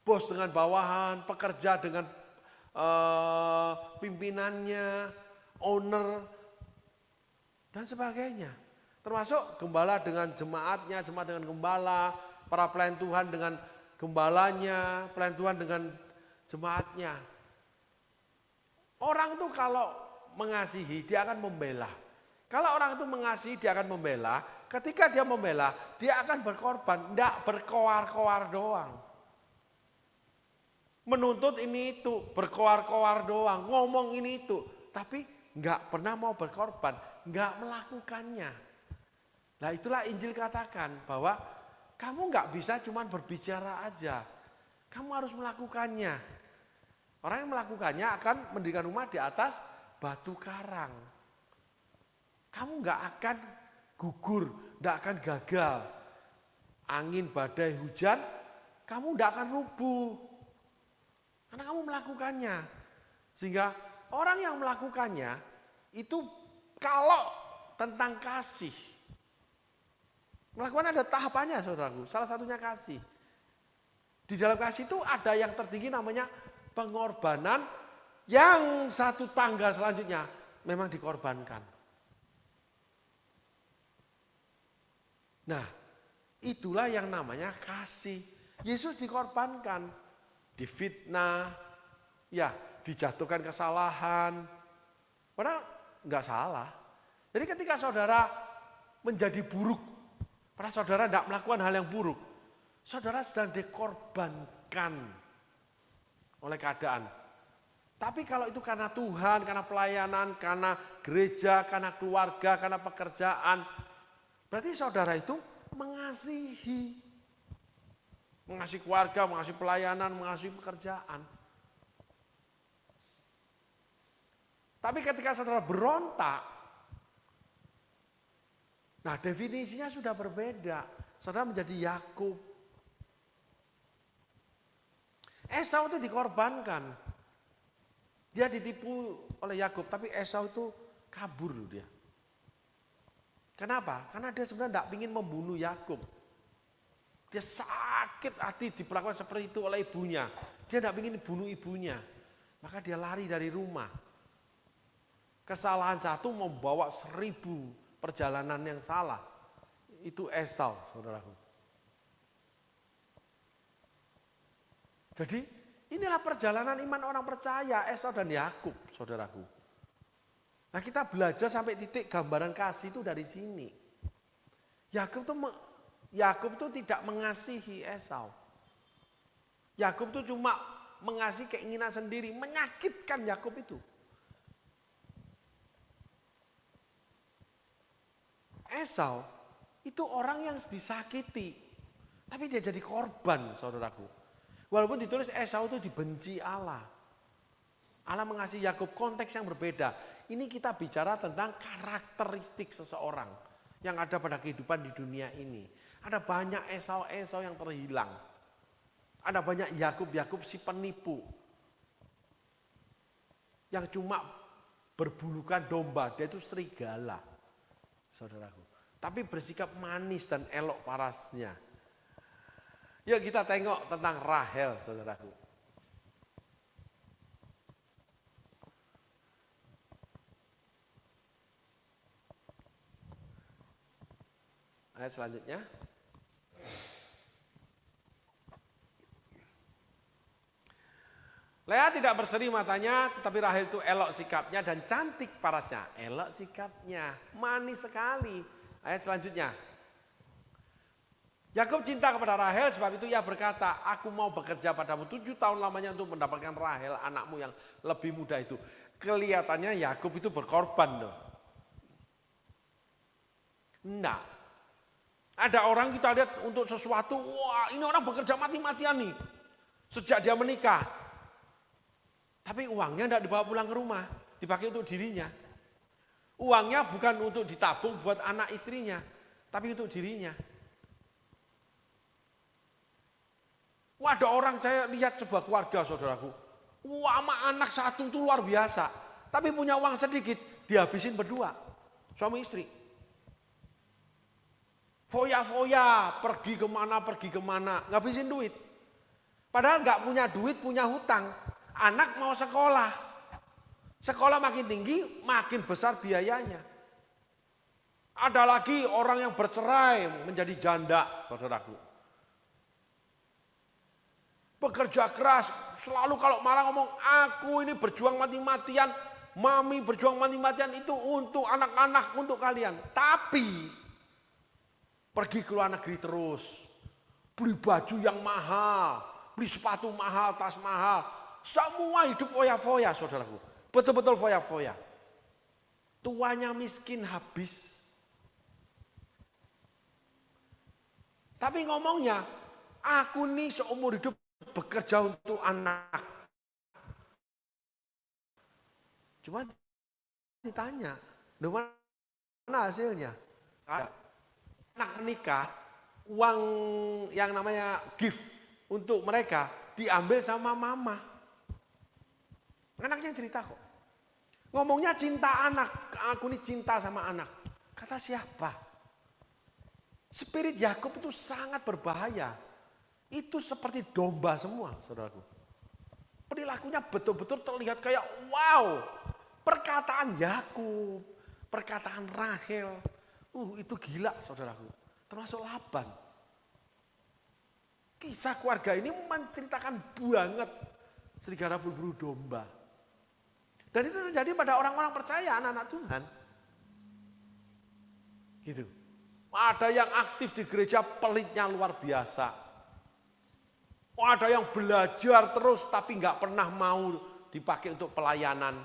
bos dengan bawahan, pekerja dengan pimpinannya, owner, dan sebagainya. Termasuk gembala dengan jemaatnya, jemaat dengan gembala, para pelayan Tuhan dengan gembalanya, pelayan Tuhan dengan jemaatnya. Orang itu kalau mengasihi, dia akan membela. Kalau orang itu mengasihi, dia akan membela. Ketika dia membela, dia akan berkorban, tidak berkoar-koar doang. Menuntut ini itu, berkoar-koar doang, ngomong ini itu. Tapi nggak pernah mau berkorban, nggak melakukannya. Nah itulah Injil katakan bahwa kamu nggak bisa cuma berbicara aja. Kamu harus melakukannya. Orang yang melakukannya akan mendirikan rumah di atas batu karang. Kamu nggak akan gugur, nggak akan gagal. Angin, badai, hujan, kamu nggak akan rubuh. Karena kamu melakukannya. Sehingga orang yang melakukannya itu kalau tentang kasih. Melakukan ada tahapannya saudaraku, salah satunya kasih. Di dalam kasih itu ada yang tertinggi namanya pengorbanan, yang satu tangga selanjutnya memang dikorbankan. Nah, itulah yang namanya kasih. Yesus dikorbankan, difitnah, ya dijatuhkan kesalahan. Padahal enggak salah. Jadi ketika saudara menjadi buruk, padahal saudara tidak melakukan hal yang buruk, saudara sedang dikorbankan. oleh keadaan. Tapi kalau itu karena Tuhan, karena pelayanan, karena gereja, karena keluarga, karena pekerjaan, berarti saudara itu mengasihi. Mengasihi keluarga, mengasihi pelayanan, mengasihi pekerjaan. Tapi ketika saudara berontak, nah definisinya sudah berbeda. Saudara menjadi Yakub. Esau itu dikorbankan. Dia ditipu oleh Yakub, tapi Esau itu kabur loh dia. Kenapa? Karena dia sebenarnya tidak ingin membunuh Yakub. Dia sakit hati diperlakukan seperti itu oleh ibunya. Dia tidak ingin bunuh ibunya. Maka dia lari dari rumah. Kesalahan satu membawa 1000 perjalanan yang salah. Itu Esau, saudaraku. Jadi inilah perjalanan iman orang percaya, Esau dan Yakub, saudaraku. Nah kita belajar sampai titik gambaran kasih itu dari sini. Yakub itu tidak mengasihi Esau. Yakub itu cuma mengasihi keinginan sendiri, menyakitkan Yakub itu. Esau itu orang yang disakiti, tapi dia jadi korban, saudaraku. Walaupun ditulis Esau itu dibenci Allah. Allah mengasihi Yakub, konteks yang berbeda. Ini kita bicara tentang karakteristik seseorang yang ada pada kehidupan di dunia ini. Ada banyak Esau-Esau yang terhilang. Ada banyak Yakub-Yakub si penipu. Yang cuma berbulukan domba, dia itu serigala. Saudaraku. Tapi bersikap manis dan elok parasnya. Yuk kita tengok tentang Rahel, saudaraku. Ayat selanjutnya. Lea tidak berseri matanya, tetapi Rahel itu elok sikapnya dan cantik parasnya. Elok sikapnya, manis sekali. Ayat selanjutnya. Yakub cinta kepada Rahel, sebab itu ia berkata, aku mau bekerja padamu 7 tahun lamanya untuk mendapatkan Rahel, anakmu yang lebih muda itu. Kelihatannya Yakub itu berkorban loh. Enggak. Ada orang kita lihat untuk sesuatu, wah ini orang bekerja mati-matian nih. Sejak dia menikah. Tapi uangnya tidak dibawa pulang ke rumah, dipakai untuk dirinya. Uangnya bukan untuk ditabung buat anak istrinya, tapi untuk dirinya. Wah ada orang, saya lihat sebuah keluarga saudaraku. Wah sama anak satu itu luar biasa. Tapi punya uang sedikit, dihabisin berdua. Suami istri. Foya-foya, pergi kemana, ngabisin duit. Padahal nggak punya duit, punya hutang. Anak mau sekolah. Sekolah makin tinggi, makin besar biayanya. Ada lagi orang yang bercerai menjadi janda, saudaraku. Bekerja keras, selalu kalau marah ngomong, aku ini berjuang mati-matian, mami berjuang mati-matian itu untuk anak-anak, untuk kalian. Tapi, pergi ke luar negeri terus, beli baju yang mahal, beli sepatu mahal, tas mahal, semua hidup foya-foya saudaraku, betul-betul foya-foya. Tuanya miskin habis. Tapi ngomongnya, aku nih seumur hidup bekerja untuk anak. Cuma ditanya, mana hasilnya? Anak menikah, uang yang namanya gift untuk mereka diambil sama mama. Anaknya cerita kok. Ngomongnya cinta anak, aku ini cinta sama anak. Kata siapa? Spirit Yakub itu sangat berbahaya. Itu seperti domba semua, saudaraku. Perilakunya betul-betul terlihat kayak wow. Perkataan Yakub, perkataan Rahel, itu gila, saudaraku. Termasuk Laban. Kisah keluarga ini menceritakan banget serigala berburu domba. Dan itu terjadi pada orang-orang percaya, anak-anak Tuhan. Gitu. Ada yang aktif di gereja, pelitnya luar biasa. Oh, ada yang belajar terus tapi nggak pernah mau dipakai untuk pelayanan.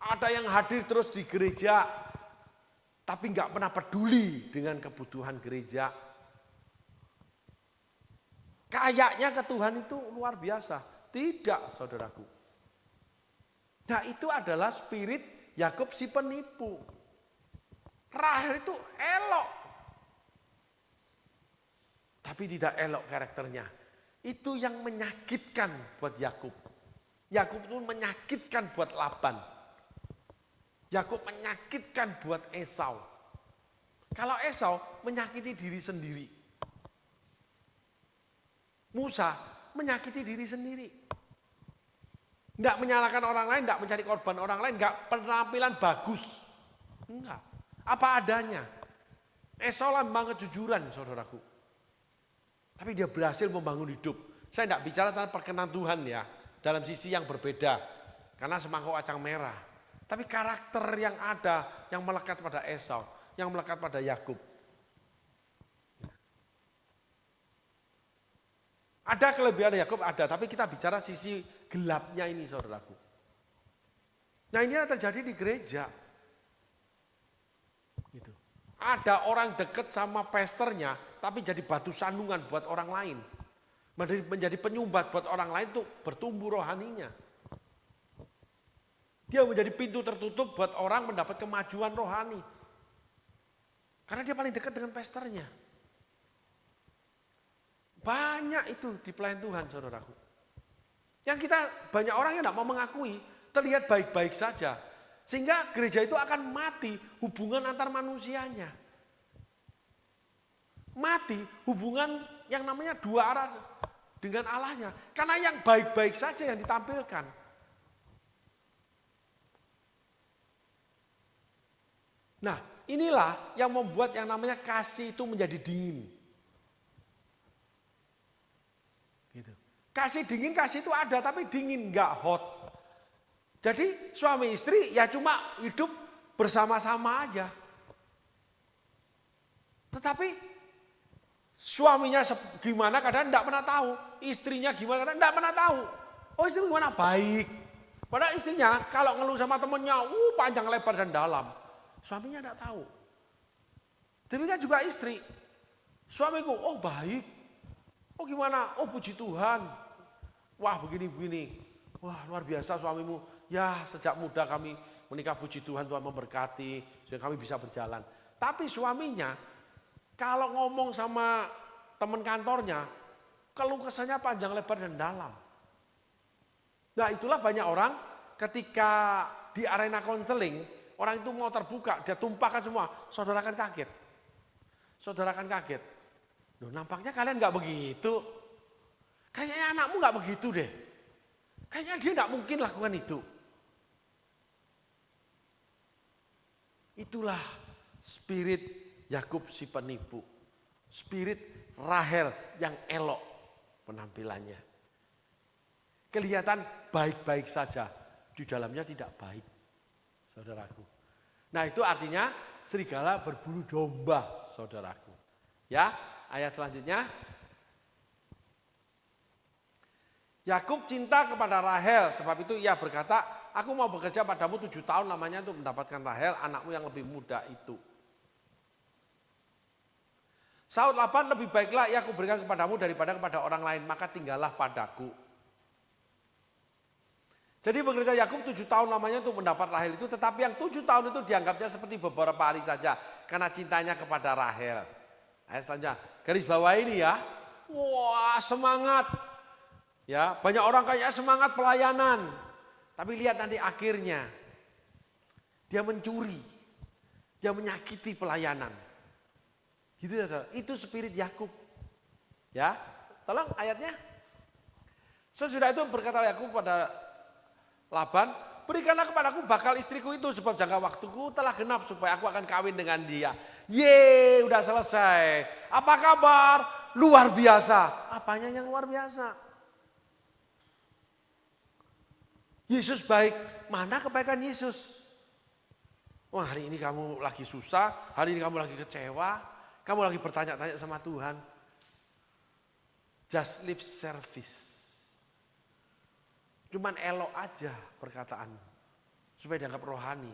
Ada yang hadir terus di gereja tapi nggak pernah peduli dengan kebutuhan gereja. Kayaknya ke Tuhan itu luar biasa. Tidak, saudaraku. Nah, itu adalah spirit Yakub si penipu. Rahel itu elok. Tapi tidak elok karakternya. Itu yang menyakitkan buat Yakub. Yakub itu menyakitkan buat Laban. Yakub menyakitkan buat Esau. Kalau Esau menyakiti diri sendiri. Musa menyakiti diri sendiri. Enggak menyalahkan orang lain, enggak mencari korban orang lain, enggak penampilan bagus. Enggak. Apa adanya. Esau lambang kejujuran, saudaraku. Tapi dia berhasil membangun hidup. Saya enggak bicara tentang perkenan Tuhan ya. Dalam sisi yang berbeda. Karena semangkuk kacang merah. Tapi karakter yang ada, yang melekat pada Esau, yang melekat pada Yakub. Ada kelebihan Yakub ada, tapi kita bicara sisi gelapnya ini, saudaraku. Nah, ini yang terjadi di gereja. Gitu. Ada orang dekat sama pastornya, tapi jadi batu sandungan buat orang lain. Menjadi penyumbat buat orang lain tuh bertumbuh rohaninya. Dia menjadi pintu tertutup buat orang mendapat kemajuan rohani. Karena dia paling dekat dengan pastornya. Banyak itu di pelayan Tuhan, saudaraku. Yang kita banyak orang yang tidak mau mengakui, terlihat baik-baik saja. Sehingga gereja itu akan mati hubungan antar manusianya. Mati hubungan yang namanya dua arah dengan Allahnya. Karena yang baik-baik saja yang ditampilkan. Nah, inilah yang membuat yang namanya kasih itu menjadi dingin. Gitu. Kasih dingin, kasih itu ada tapi dingin, enggak hot. Jadi suami istri ya cuma hidup bersama-sama aja. Tetapi suaminya gimana kadang enggak pernah tahu. Istrinya gimana kadang enggak pernah tahu. Oh, istri gimana? Baik. Padahal istrinya kalau ngeluh sama temennya panjang lebar dan dalam. Suaminya enggak tahu. Demikian juga istri. Suamiku, oh baik. Oh gimana? Oh puji Tuhan. Wah begini-begini. Wah luar biasa suamimu. Ya sejak muda kami menikah, puji Tuhan, Tuhan memberkati. Sehingga kami bisa berjalan. Tapi suaminya kalau ngomong sama teman kantornya, keluh kesahnya panjang lebar dan dalam. Nah itulah banyak orang ketika di arena konseling, orang itu mau terbuka, dia tumpahkan semua. Saudara kan kaget. Saudara kan kaget. Loh, nampaknya kalian gak begitu. Kayaknya anakmu gak begitu deh. Kayaknya dia gak mungkin lakukan itu. Itulah spirit Yakub si penipu. Spirit Rahel yang elok penampilannya. Kelihatan baik-baik saja. Di dalamnya tidak baik. Saudaraku. Nah itu artinya serigala berbulu domba, saudaraku. Ya, ayat selanjutnya. Yakub cinta kepada Rahel, sebab itu ia berkata, aku mau bekerja padamu 7 tahun lamanya untuk mendapatkan Rahel, anakmu yang lebih muda itu. Saud Laban, lebih baiklah ia kuberikan kepadamu daripada kepada orang lain, maka tinggallah padaku. Jadi bekerja Yakub 7 tahun lamanya untuk mendapat Rahel itu, tetapi yang 7 tahun itu dianggapnya seperti beberapa hari saja, karena cintanya kepada Rahel. Ayat selanjutnya, garis bawah ini ya, wah semangat. Ya, banyak orang kayak semangat pelayanan. Tapi lihat nanti akhirnya. Dia mencuri. Dia menyakiti pelayanan. Gitu ya, itu spirit Yakub. Ya, tolong ayatnya. Sesudah itu berkata Yakub pada Laban, berikanlah kepadaku bakal istriku itu sebab jangka waktuku telah genap supaya aku akan kawin dengan dia. Ye, udah selesai. Apa kabar? Luar biasa. Apanya yang luar biasa? Yesus baik, mana kebaikan Yesus? Wah hari ini kamu lagi susah, hari ini kamu lagi kecewa, kamu lagi bertanya-tanya sama Tuhan. just lip service. Cuman elok aja perkataan supaya dianggap rohani.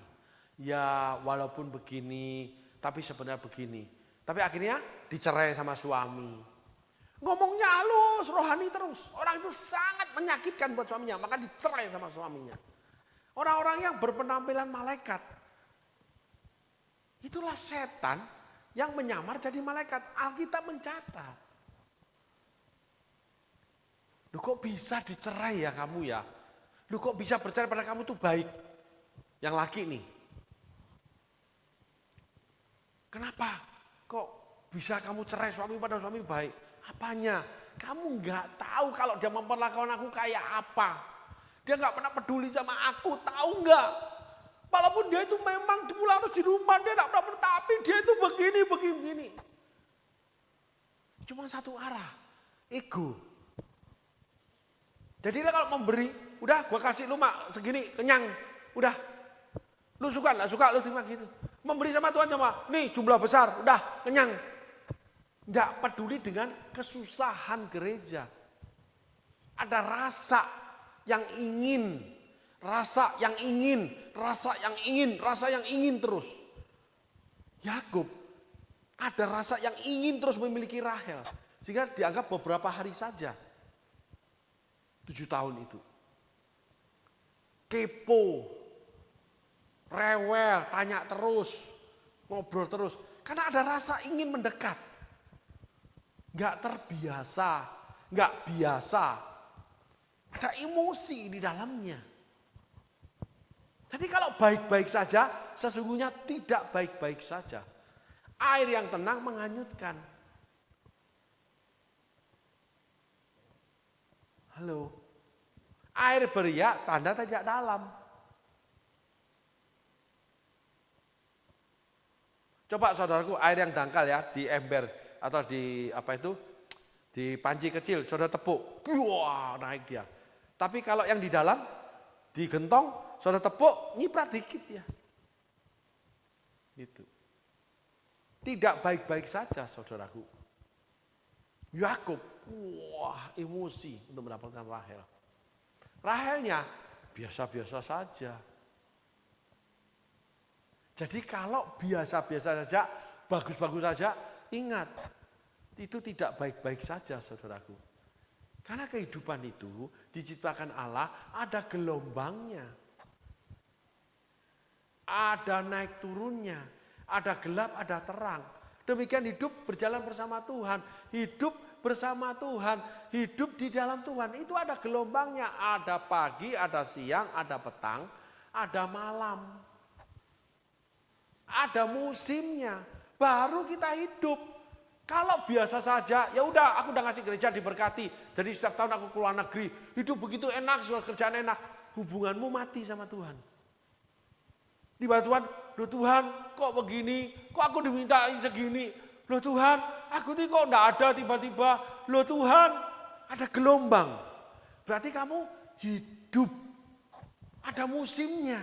Ya walaupun begini, tapi sebenarnya begini. Tapi akhirnya dicerai sama suami. Ngomongnya halus, rohani terus. Orang itu sangat menyakitkan buat suaminya, maka dicerai sama suaminya. Orang-orang yang berpenampilan malaikat, itulah setan yang menyamar jadi malaikat. Alkitab mencatat. Lu kok bisa dicerai ya kamu ya? Lu kok bisa percaya pada kamu tuh baik? Yang laki nih. Kenapa? Kok bisa kamu cerai suami pada suami baik? Apanya? Kamu nggak tahu kalau dia memperlakukan aku kayak apa. Dia nggak pernah peduli sama aku, tahu nggak? Walaupun dia itu memang di pulang atau di rumah, dia nggak pernah, tapi dia itu begini. Cuma satu arah, ego. Jadi kalau memberi, udah gua kasih lu mak segini kenyang, udah. Lu suka enggak suka lu terima gitu. Memberi sama Tuhan sama, nih jumlah besar, udah kenyang. Enggak peduli dengan kesusahan gereja. Ada rasa yang ingin, rasa yang ingin terus. Yakub ada rasa yang ingin terus memiliki Rahel, sehingga dianggap beberapa hari saja. 7 tahun itu. Kepo, rewel, tanya terus, ngobrol terus. Karena ada rasa ingin mendekat. Gak terbiasa, gak biasa. Ada emosi di dalamnya. Jadi kalau baik-baik saja, sesungguhnya tidak baik-baik saja. Air yang tenang menghanyutkan. Halo. Air beriak tanda tidak dalam. Coba saudaraku air yang dangkal ya di ember atau di di panci kecil, saudara tepuk, wah naik dia. Tapi kalau yang di dalam di gentong, saudara tepuk, nyiprat dikit ya. Gitu. Tidak baik-baik saja saudaraku. Yakub, wah emosi untuk mendapatkan Rahel. Rahelnya biasa-biasa saja. Jadi kalau biasa-biasa saja, bagus-bagus saja, ingat, itu tidak baik-baik saja saudaraku. Karena kehidupan itu diciptakan Allah ada gelombangnya. Ada naik turunnya, ada gelap, ada terang. Demikian hidup berjalan bersama Tuhan, hidup bersama Tuhan, hidup di dalam Tuhan. Itu ada gelombangnya, ada pagi, ada siang, ada petang, ada malam. Ada musimnya, baru kita hidup. Kalau biasa saja, ya udah aku udah ngasih gereja diberkati. Jadi setiap tahun aku keluar negeri, hidup begitu enak, soal kerjaan enak. Hubunganmu mati sama Tuhan. Tiba Tuhan, loh Tuhan kok begini, kok aku diminta segini. Loh Tuhan, aku ini kok enggak ada tiba-tiba. Loh Tuhan, ada gelombang. Berarti kamu hidup. Ada musimnya.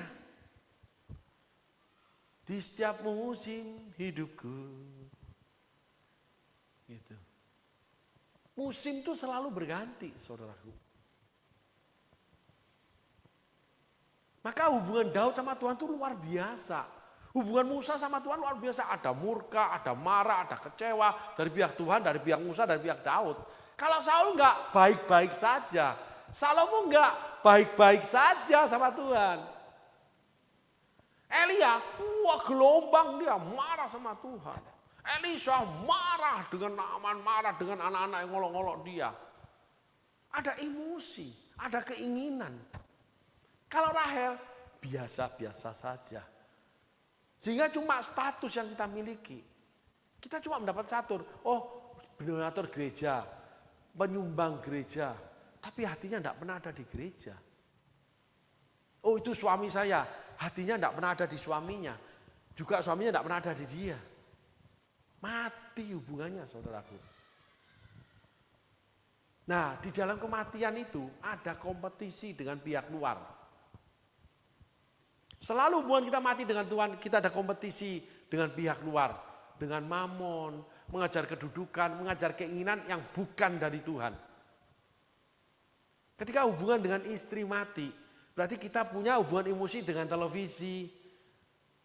Di setiap musim hidupku. Gitu. Musim itu selalu berganti, saudaraku. Maka hubungan Daud sama Tuhan itu luar biasa. Hubungan Musa sama Tuhan luar biasa. Ada murka, ada marah, ada kecewa. Dari pihak Tuhan, dari pihak Musa, dari pihak Daud. Kalau Saul enggak baik-baik saja. Salomo enggak baik-baik saja sama Tuhan. Elia, wah gelombang dia marah sama Tuhan. Elisa marah dengan Naaman, marah dengan anak-anak yang ngolok-ngolok dia. Ada emosi, ada keinginan. Kalau Rahel, biasa-biasa saja. Sehingga cuma status yang kita miliki. Kita cuma mendapat status, oh donatur gereja, penyumbang gereja. Tapi hatinya tidak pernah ada di gereja. Oh itu suami saya, hatinya tidak pernah ada di suaminya. Juga suaminya tidak pernah ada di dia. Mati hubungannya saudaraku. Nah di dalam kematian itu ada kompetisi dengan pihak luar. Selalu hubungan kita mati dengan Tuhan, kita ada kompetisi dengan pihak luar. Dengan mamon, mengajar kedudukan, mengajar keinginan yang bukan dari Tuhan. Ketika hubungan dengan istri mati, berarti kita punya hubungan emosi dengan televisi,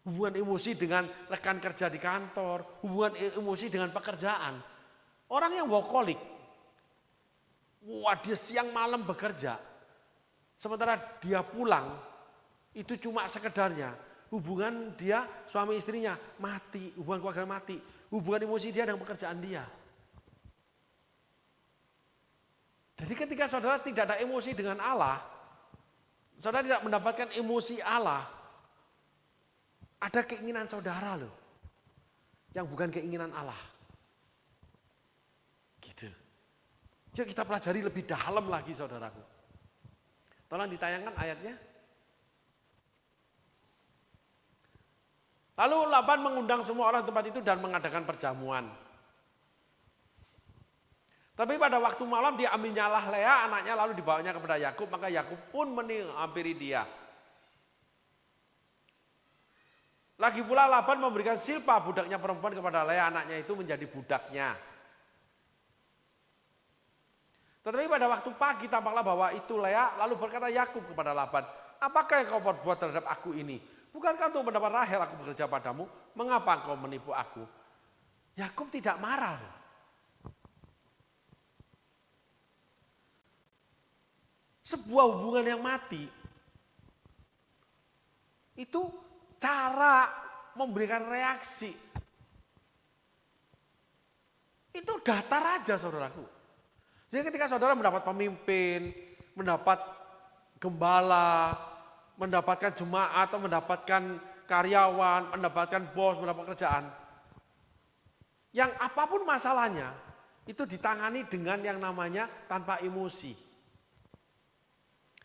hubungan emosi dengan rekan kerja di kantor, hubungan emosi dengan pekerjaan. Orang yang workaholic, wah dia siang malam bekerja, sementara dia pulang, itu cuma sekedarnya. Hubungan dia suami istrinya mati, hubungan keluarga mati, hubungan emosi dia dengan pekerjaan dia. Jadi ketika saudara tidak ada emosi dengan Allah, saudara tidak mendapatkan emosi Allah, ada keinginan saudara loh, yang bukan keinginan Allah. Gitu. Yuk kita pelajari lebih dalam lagi saudaraku. Tolong ditayangkan ayatnya. Lalu Laban mengundang semua orang tempat itu dan mengadakan perjamuan. Tapi pada waktu malam dia ambil nyalah Lea anaknya lalu dibawanya kepada Yakub, maka Yakub pun menghampiri dia. Lagi pula Laban memberikan Silpa budaknya perempuan kepada Lea anaknya itu menjadi budaknya. Tetapi pada waktu pagi tampaklah bahwa itu Lea, lalu berkata Yakub kepada Laban, apakah yang kau perbuat terhadap aku ini? Bukankah untuk mendapat Rahel aku bekerja padamu? Mengapa engkau menipu aku? Yakub tidak marah. Sebuah hubungan yang mati, itu cara memberikan reaksi. Itu datar aja saudaraku. Jadi ketika saudara mendapat pemimpin, mendapat gembala, mendapatkan jemaat atau mendapatkan karyawan, mendapatkan bos, mendapat kerjaan. Yang apapun masalahnya, itu ditangani dengan yang namanya tanpa emosi.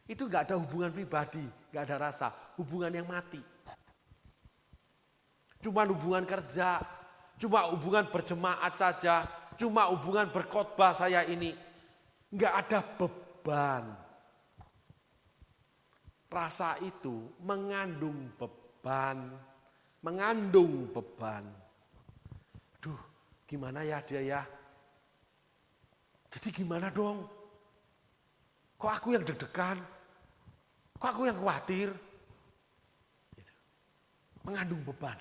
Itu gak ada hubungan pribadi, gak ada rasa, hubungan yang mati. Cuma hubungan kerja, cuma hubungan berjemaat saja, cuma hubungan berkhotbah saya ini. Gak ada beban. Rasa itu mengandung beban. Mengandung beban. Duh, gimana ya dia ya? Jadi gimana dong? Kok aku yang deg-degan? Kok aku yang khawatir? Gitu. Mengandung beban.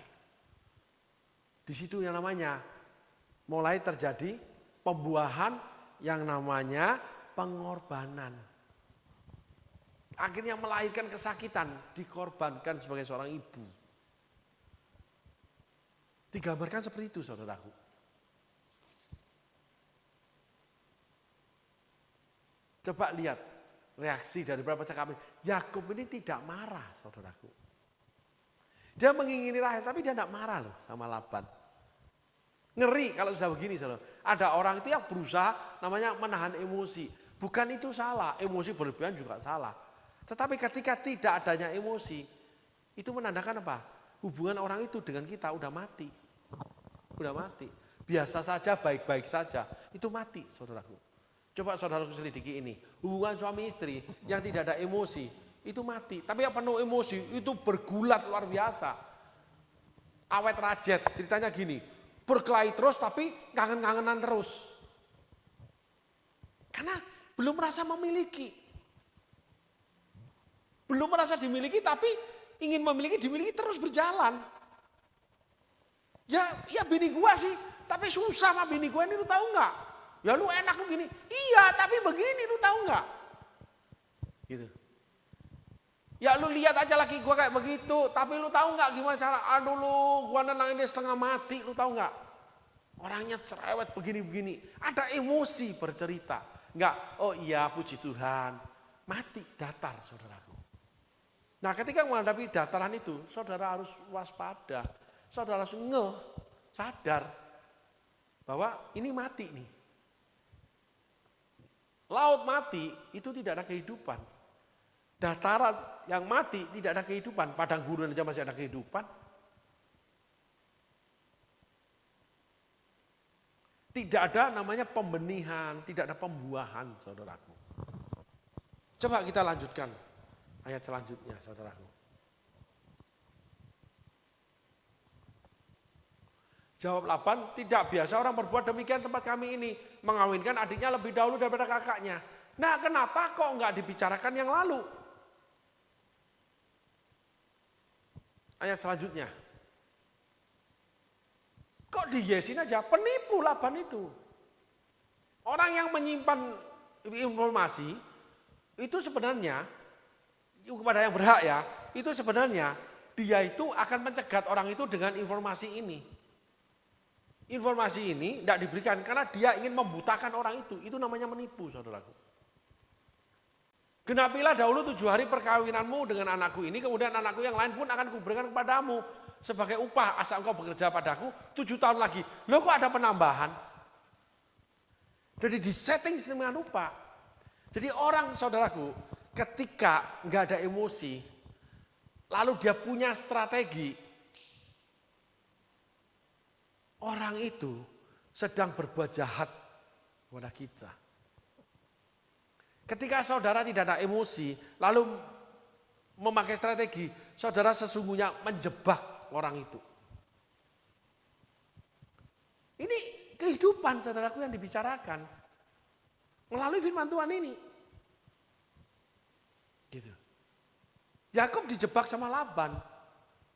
Di situ yang namanya mulai terjadi pembuahan yang namanya pengorbanan. Akhirnya melahirkan kesakitan, dikorbankan sebagai seorang ibu. Digambarkan seperti itu saudaraku. Coba lihat reaksi dari beberapa cakapan. Yakub ini tidak marah saudaraku. Dia mengingini Rahel tapi dia tidak marah loh sama Laban. Ngeri kalau sudah begini saudara. Ada orang itu yang berusaha namanya menahan emosi. Bukan itu salah, emosi berlebihan juga salah. Tetapi ketika tidak adanya emosi, itu menandakan apa? Hubungan orang itu dengan kita udah mati. Udah mati. Biasa saja, baik-baik saja. Itu mati saudaraku. Coba saudaraku selidiki ini. Hubungan suami istri yang tidak ada emosi, itu mati. Tapi yang penuh emosi, itu bergulat luar biasa. Awet rajet, ceritanya gini. Berkelahi terus tapi kangen-kangenan terus. Karena belum merasa memiliki. Belum merasa dimiliki tapi ingin memiliki, dimiliki terus berjalan. Ya bini gua sih, tapi susah sama bini gua ini lu tahu nggak? Ya lu enak lu gini. Iya, tapi begini lu tahu nggak? Gitu. Ya lu lihat aja laki gua kayak begitu, tapi lu tahu nggak gimana cara? Aduh lu, gua nenangin dia setengah mati, lu tahu nggak? Orangnya cerewet begini-begini. Ada emosi bercerita. Enggak, oh iya puji Tuhan. Mati, datar saudaraku. Nah ketika menghadapi dataran itu, saudara harus waspada. Saudara harus sadar bahwa ini mati nih. Laut mati itu tidak ada kehidupan. Dataran yang mati tidak ada kehidupan. Padang gurun aja masih ada kehidupan. Tidak ada namanya pembenihan, tidak ada pembuahan saudaraku. Coba kita lanjutkan ayat selanjutnya saudaraku. Jawab Laban, tidak biasa orang berbuat demikian tempat kami ini. Mengawinkan adiknya lebih dahulu daripada kakaknya. Nah, kenapa kok nggak dibicarakan yang lalu? Ayat selanjutnya. Kok diyesin aja? Penipu Laban itu. Orang yang menyimpan informasi itu sebenarnya kepada yang berhak ya, itu sebenarnya dia itu akan mencegat orang itu dengan informasi ini. Informasi ini tidak diberikan karena dia ingin membutakan orang itu. Itu namanya menipu, saudaraku. Genapilah dahulu 7 hari perkawinanmu dengan anakku ini, kemudian anakku yang lain pun akan kuberikan kepadamu sebagai upah asal engkau bekerja padaku 7 tahun lagi. Loh kok ada penambahan? Jadi disetting sedemikian rupa. Jadi orang, saudaraku, ketika nggak ada emosi, lalu dia punya strategi, orang itu sedang berbuat jahat kepada kita. Ketika saudara tidak ada emosi, lalu memakai strategi, saudara sesungguhnya menjebak orang itu. Ini kehidupan saudaraku yang dibicarakan melalui firman Tuhan ini. Gitu. Yakub dijebak sama Laban.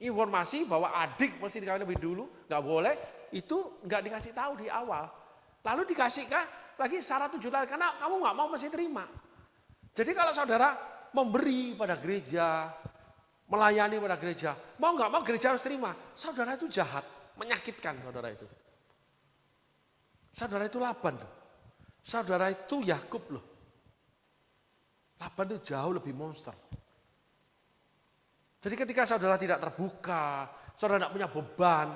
Informasi bahwa adik mesti dikawin lebih dulu, nggak boleh, itu nggak dikasih tahu di awal. Lalu dikasihkah lagi syarat 7 tahun karena kamu nggak mau mesti terima. Jadi kalau saudara memberi pada gereja, melayani pada gereja, mau nggak mau gereja harus terima. Saudara itu jahat, menyakitkan saudara itu. Saudara itu Laban loh. Saudara itu Yakub loh. Laban itu jauh lebih monster. Jadi ketika saudara tidak terbuka, saudara tidak punya beban,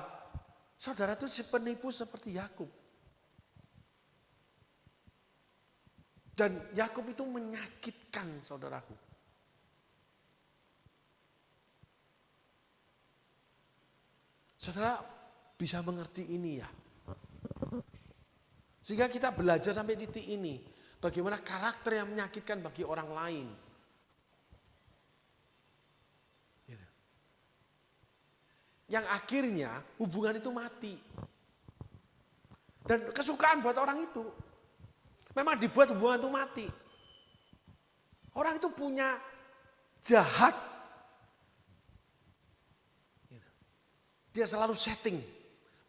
saudara itu si penipu seperti Yakub. Dan Yakub itu menyakitkan saudaraku. Saudara bisa mengerti ini ya. Sehingga kita belajar sampai titik ini. Bagaimana karakter yang menyakitkan bagi orang lain. Gitu. Yang akhirnya hubungan itu mati. Dan kesukaan buat orang itu. Memang dibuat hubungan itu mati. Orang itu punya jahat. Gitu. Dia selalu setting.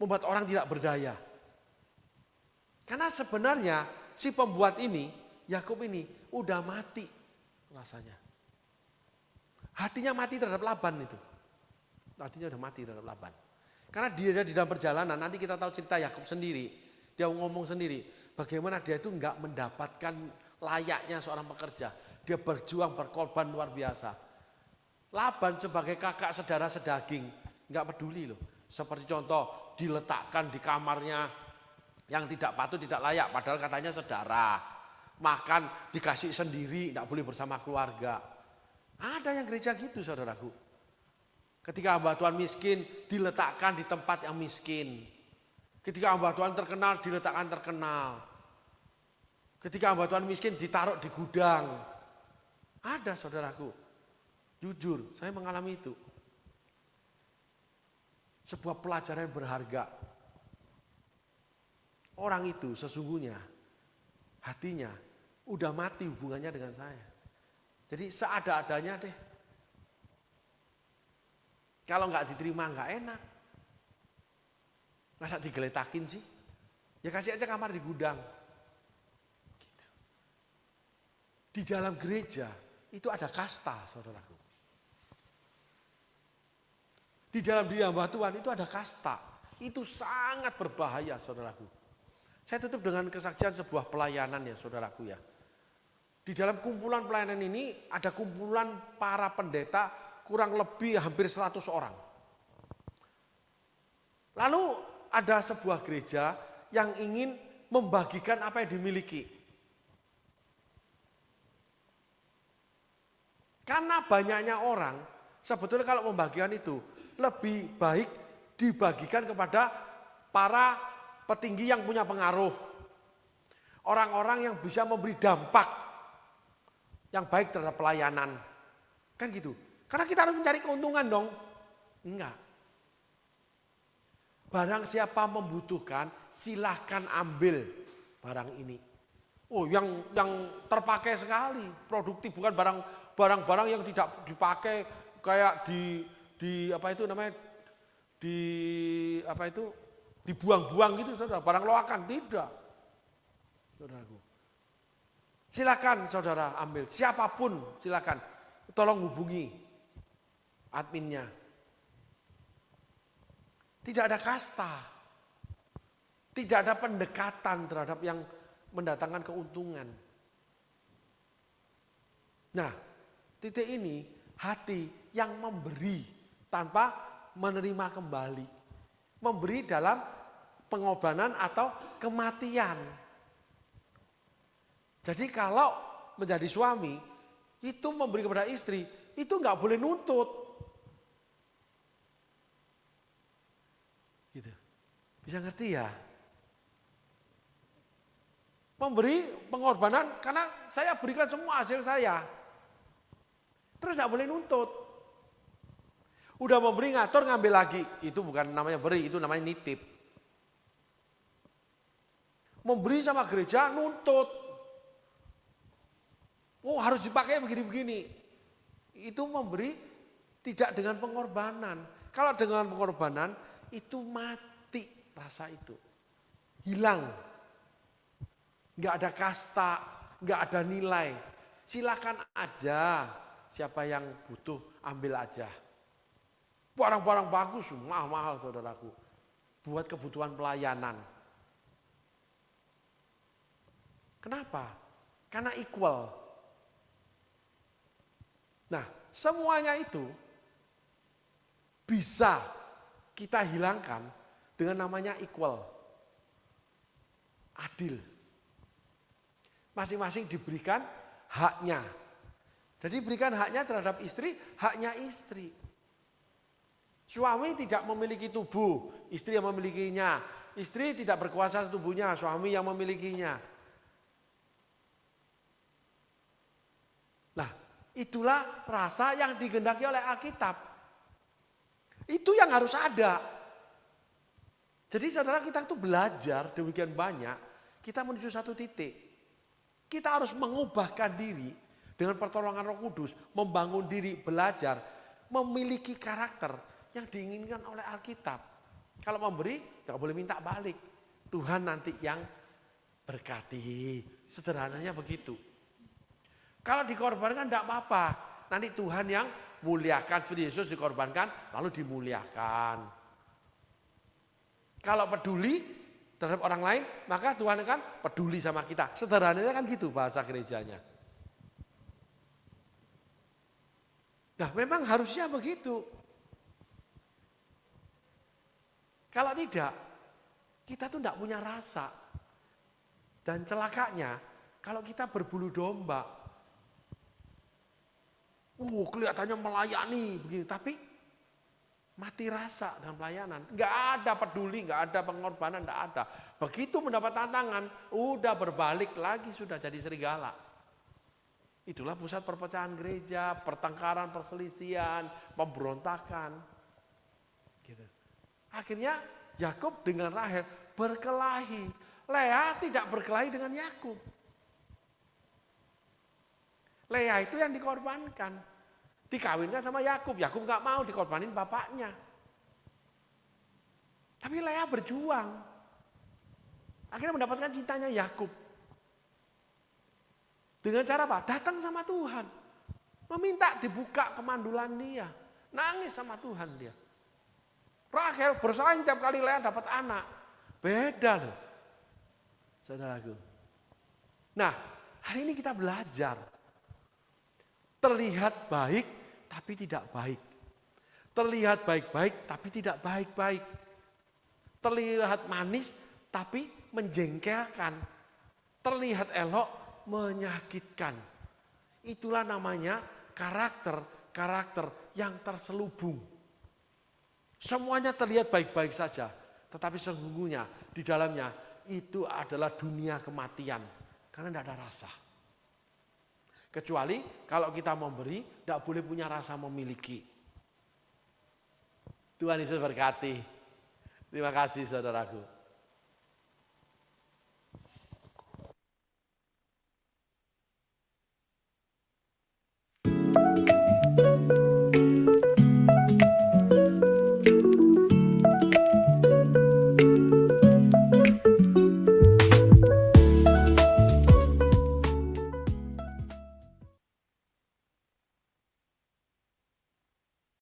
Membuat orang tidak berdaya. Karena sebenarnya si pembuat ini, Yakub ini udah mati rasanya. Hatinya mati terhadap Laban itu. Hatinya udah mati terhadap Laban. Karena dia di dalam perjalanan, nanti kita tahu cerita Yakub sendiri. Dia ngomong sendiri, bagaimana dia itu enggak mendapatkan layaknya seorang pekerja. Dia berjuang, berkorban luar biasa. Laban sebagai kakak saudara sedaging, enggak peduli loh. Seperti contoh, diletakkan di kamarnya yang tidak patut, tidak layak, padahal katanya saudara. Makan dikasih sendiri, tidak boleh bersama keluarga. Ada yang gereja gitu saudaraku. Ketika hamba Tuhan miskin, diletakkan di tempat yang miskin. Ketika hamba Tuhan terkenal, diletakkan terkenal. Ketika hamba Tuhan miskin, ditaruh di gudang. Ada saudaraku. Jujur, saya mengalami itu. Sebuah pelajaran yang berharga. Orang itu sesungguhnya hatinya udah mati hubungannya dengan saya. Jadi seada-adanya deh. Kalau nggak diterima nggak enak. Masa digeletakin sih? Ya kasih aja kamar di gudang. Gitu. Di dalam gereja itu ada kasta, saudaraku. Di dalam diri hamba Tuhan itu ada kasta. Itu sangat berbahaya, saudaraku. Saya tutup dengan kesaksian sebuah pelayanan ya saudaraku ya. Di dalam kumpulan pelayanan ini ada kumpulan para pendeta kurang lebih hampir 100 orang. Lalu ada sebuah gereja yang ingin membagikan apa yang dimiliki. Karena banyaknya orang, sebetulnya kalau membagikan itu lebih baik dibagikan kepada para petinggi yang punya pengaruh. Orang-orang yang bisa memberi dampak yang baik terhadap pelayanan. Kan gitu. Karena kita harus mencari keuntungan dong. Enggak. Barang siapa membutuhkan, silahkan ambil barang ini. Oh, yang terpakai sekali, produktif, bukan barang-barang yang tidak dipakai kayak di apa itu namanya, di apa itu, dibuang-buang gitu, saudara. Barang loakan, tidak, saudaraku. Silakan saudara ambil, siapapun silakan, tolong hubungi adminnya. Tidak ada kasta, tidak ada pendekatan terhadap yang mendatangkan keuntungan. Nah, titik ini hati yang memberi tanpa menerima kembali. Memberi dalam pengorbanan atau kematian. Jadi kalau menjadi suami, itu memberi kepada istri, itu nggak boleh nuntut. Gitu. Bisa ngerti ya? Memberi pengorbanan karena saya berikan semua hasil saya. Terus nggak boleh nuntut. Udah memberi ngatur ngambil lagi. Itu bukan namanya beri, itu namanya nitip. Memberi sama gereja nuntut. Oh, harus dipakai begini-begini. Itu memberi tidak dengan pengorbanan. Kalau dengan pengorbanan itu mati rasa itu. Hilang. Nggak ada kasta, nggak ada nilai. Silakan aja, siapa yang butuh ambil aja. Barang-barang bagus, mahal-mahal saudaraku. Buat kebutuhan pelayanan. Kenapa? Karena equal. Nah, semuanya itu bisa kita hilangkan dengan namanya equal. Adil. Masing-masing diberikan haknya. Jadi berikan haknya terhadap istri, haknya istri. Suami tidak memiliki tubuh, istri yang memilikinya. Istri tidak berkuasa tubuhnya, suami yang memilikinya. Nah, itulah rasa yang digendaki oleh Alkitab. Itu yang harus ada. Jadi saudara, kita itu belajar demikian banyak, kita menuju satu titik. Kita harus mengubahkan diri dengan pertolongan Roh Kudus, membangun diri, belajar, memiliki karakter yang diinginkan oleh Alkitab. Kalau memberi, tidak boleh minta balik. Tuhan nanti yang berkati. Sederhananya begitu. Kalau dikorbankan tidak apa-apa. Nanti Tuhan yang muliakan. Seperti Yesus dikorbankan, lalu dimuliakan. Kalau peduli terhadap orang lain, maka Tuhan akan peduli sama kita. Sederhananya kan gitu bahasa gerejanya. Nah, memang harusnya begitu. Kalau tidak, kita tuh tidak punya rasa. Dan celakanya, kalau kita berbulu domba, kelihatannya melayani begini, tapi mati rasa dalam pelayanan. Enggak ada peduli, enggak ada pengorbanan, enggak ada. Begitu mendapat tantangan, udah berbalik lagi, sudah jadi serigala. Itulah pusat perpecahan gereja, pertengkaran, perselisihan, pemberontakan. Gitu. Akhirnya Yakub dengan Rahel berkelahi. Lea tidak berkelahi dengan Yakub. Lea itu yang dikorbankan. Dikawinkan sama Yakub. Yakub nggak mau dikorbanin bapaknya. Tapi Lea berjuang. Akhirnya mendapatkan cintanya Yakub. Dengan cara apa? Datang sama Tuhan. Meminta dibuka kemandulan dia. Nangis sama Tuhan dia. Rahel bersaing tiap kali Lea dapat anak. Beda loh. Saudaraku. Nah, hari ini kita belajar. Terlihat baik tapi tidak baik. Terlihat baik-baik tapi tidak baik-baik. Terlihat manis tapi menjengkelkan. Terlihat elok menyakitkan. Itulah namanya karakter yang terselubung. Semuanya terlihat baik-baik saja. Tetapi sesungguhnya di dalamnya itu adalah dunia kematian. Karena tidak ada rasa. Kecuali kalau kita memberi, tidak boleh punya rasa memiliki. Tuhan Yesus berkati. Terima kasih saudaraku.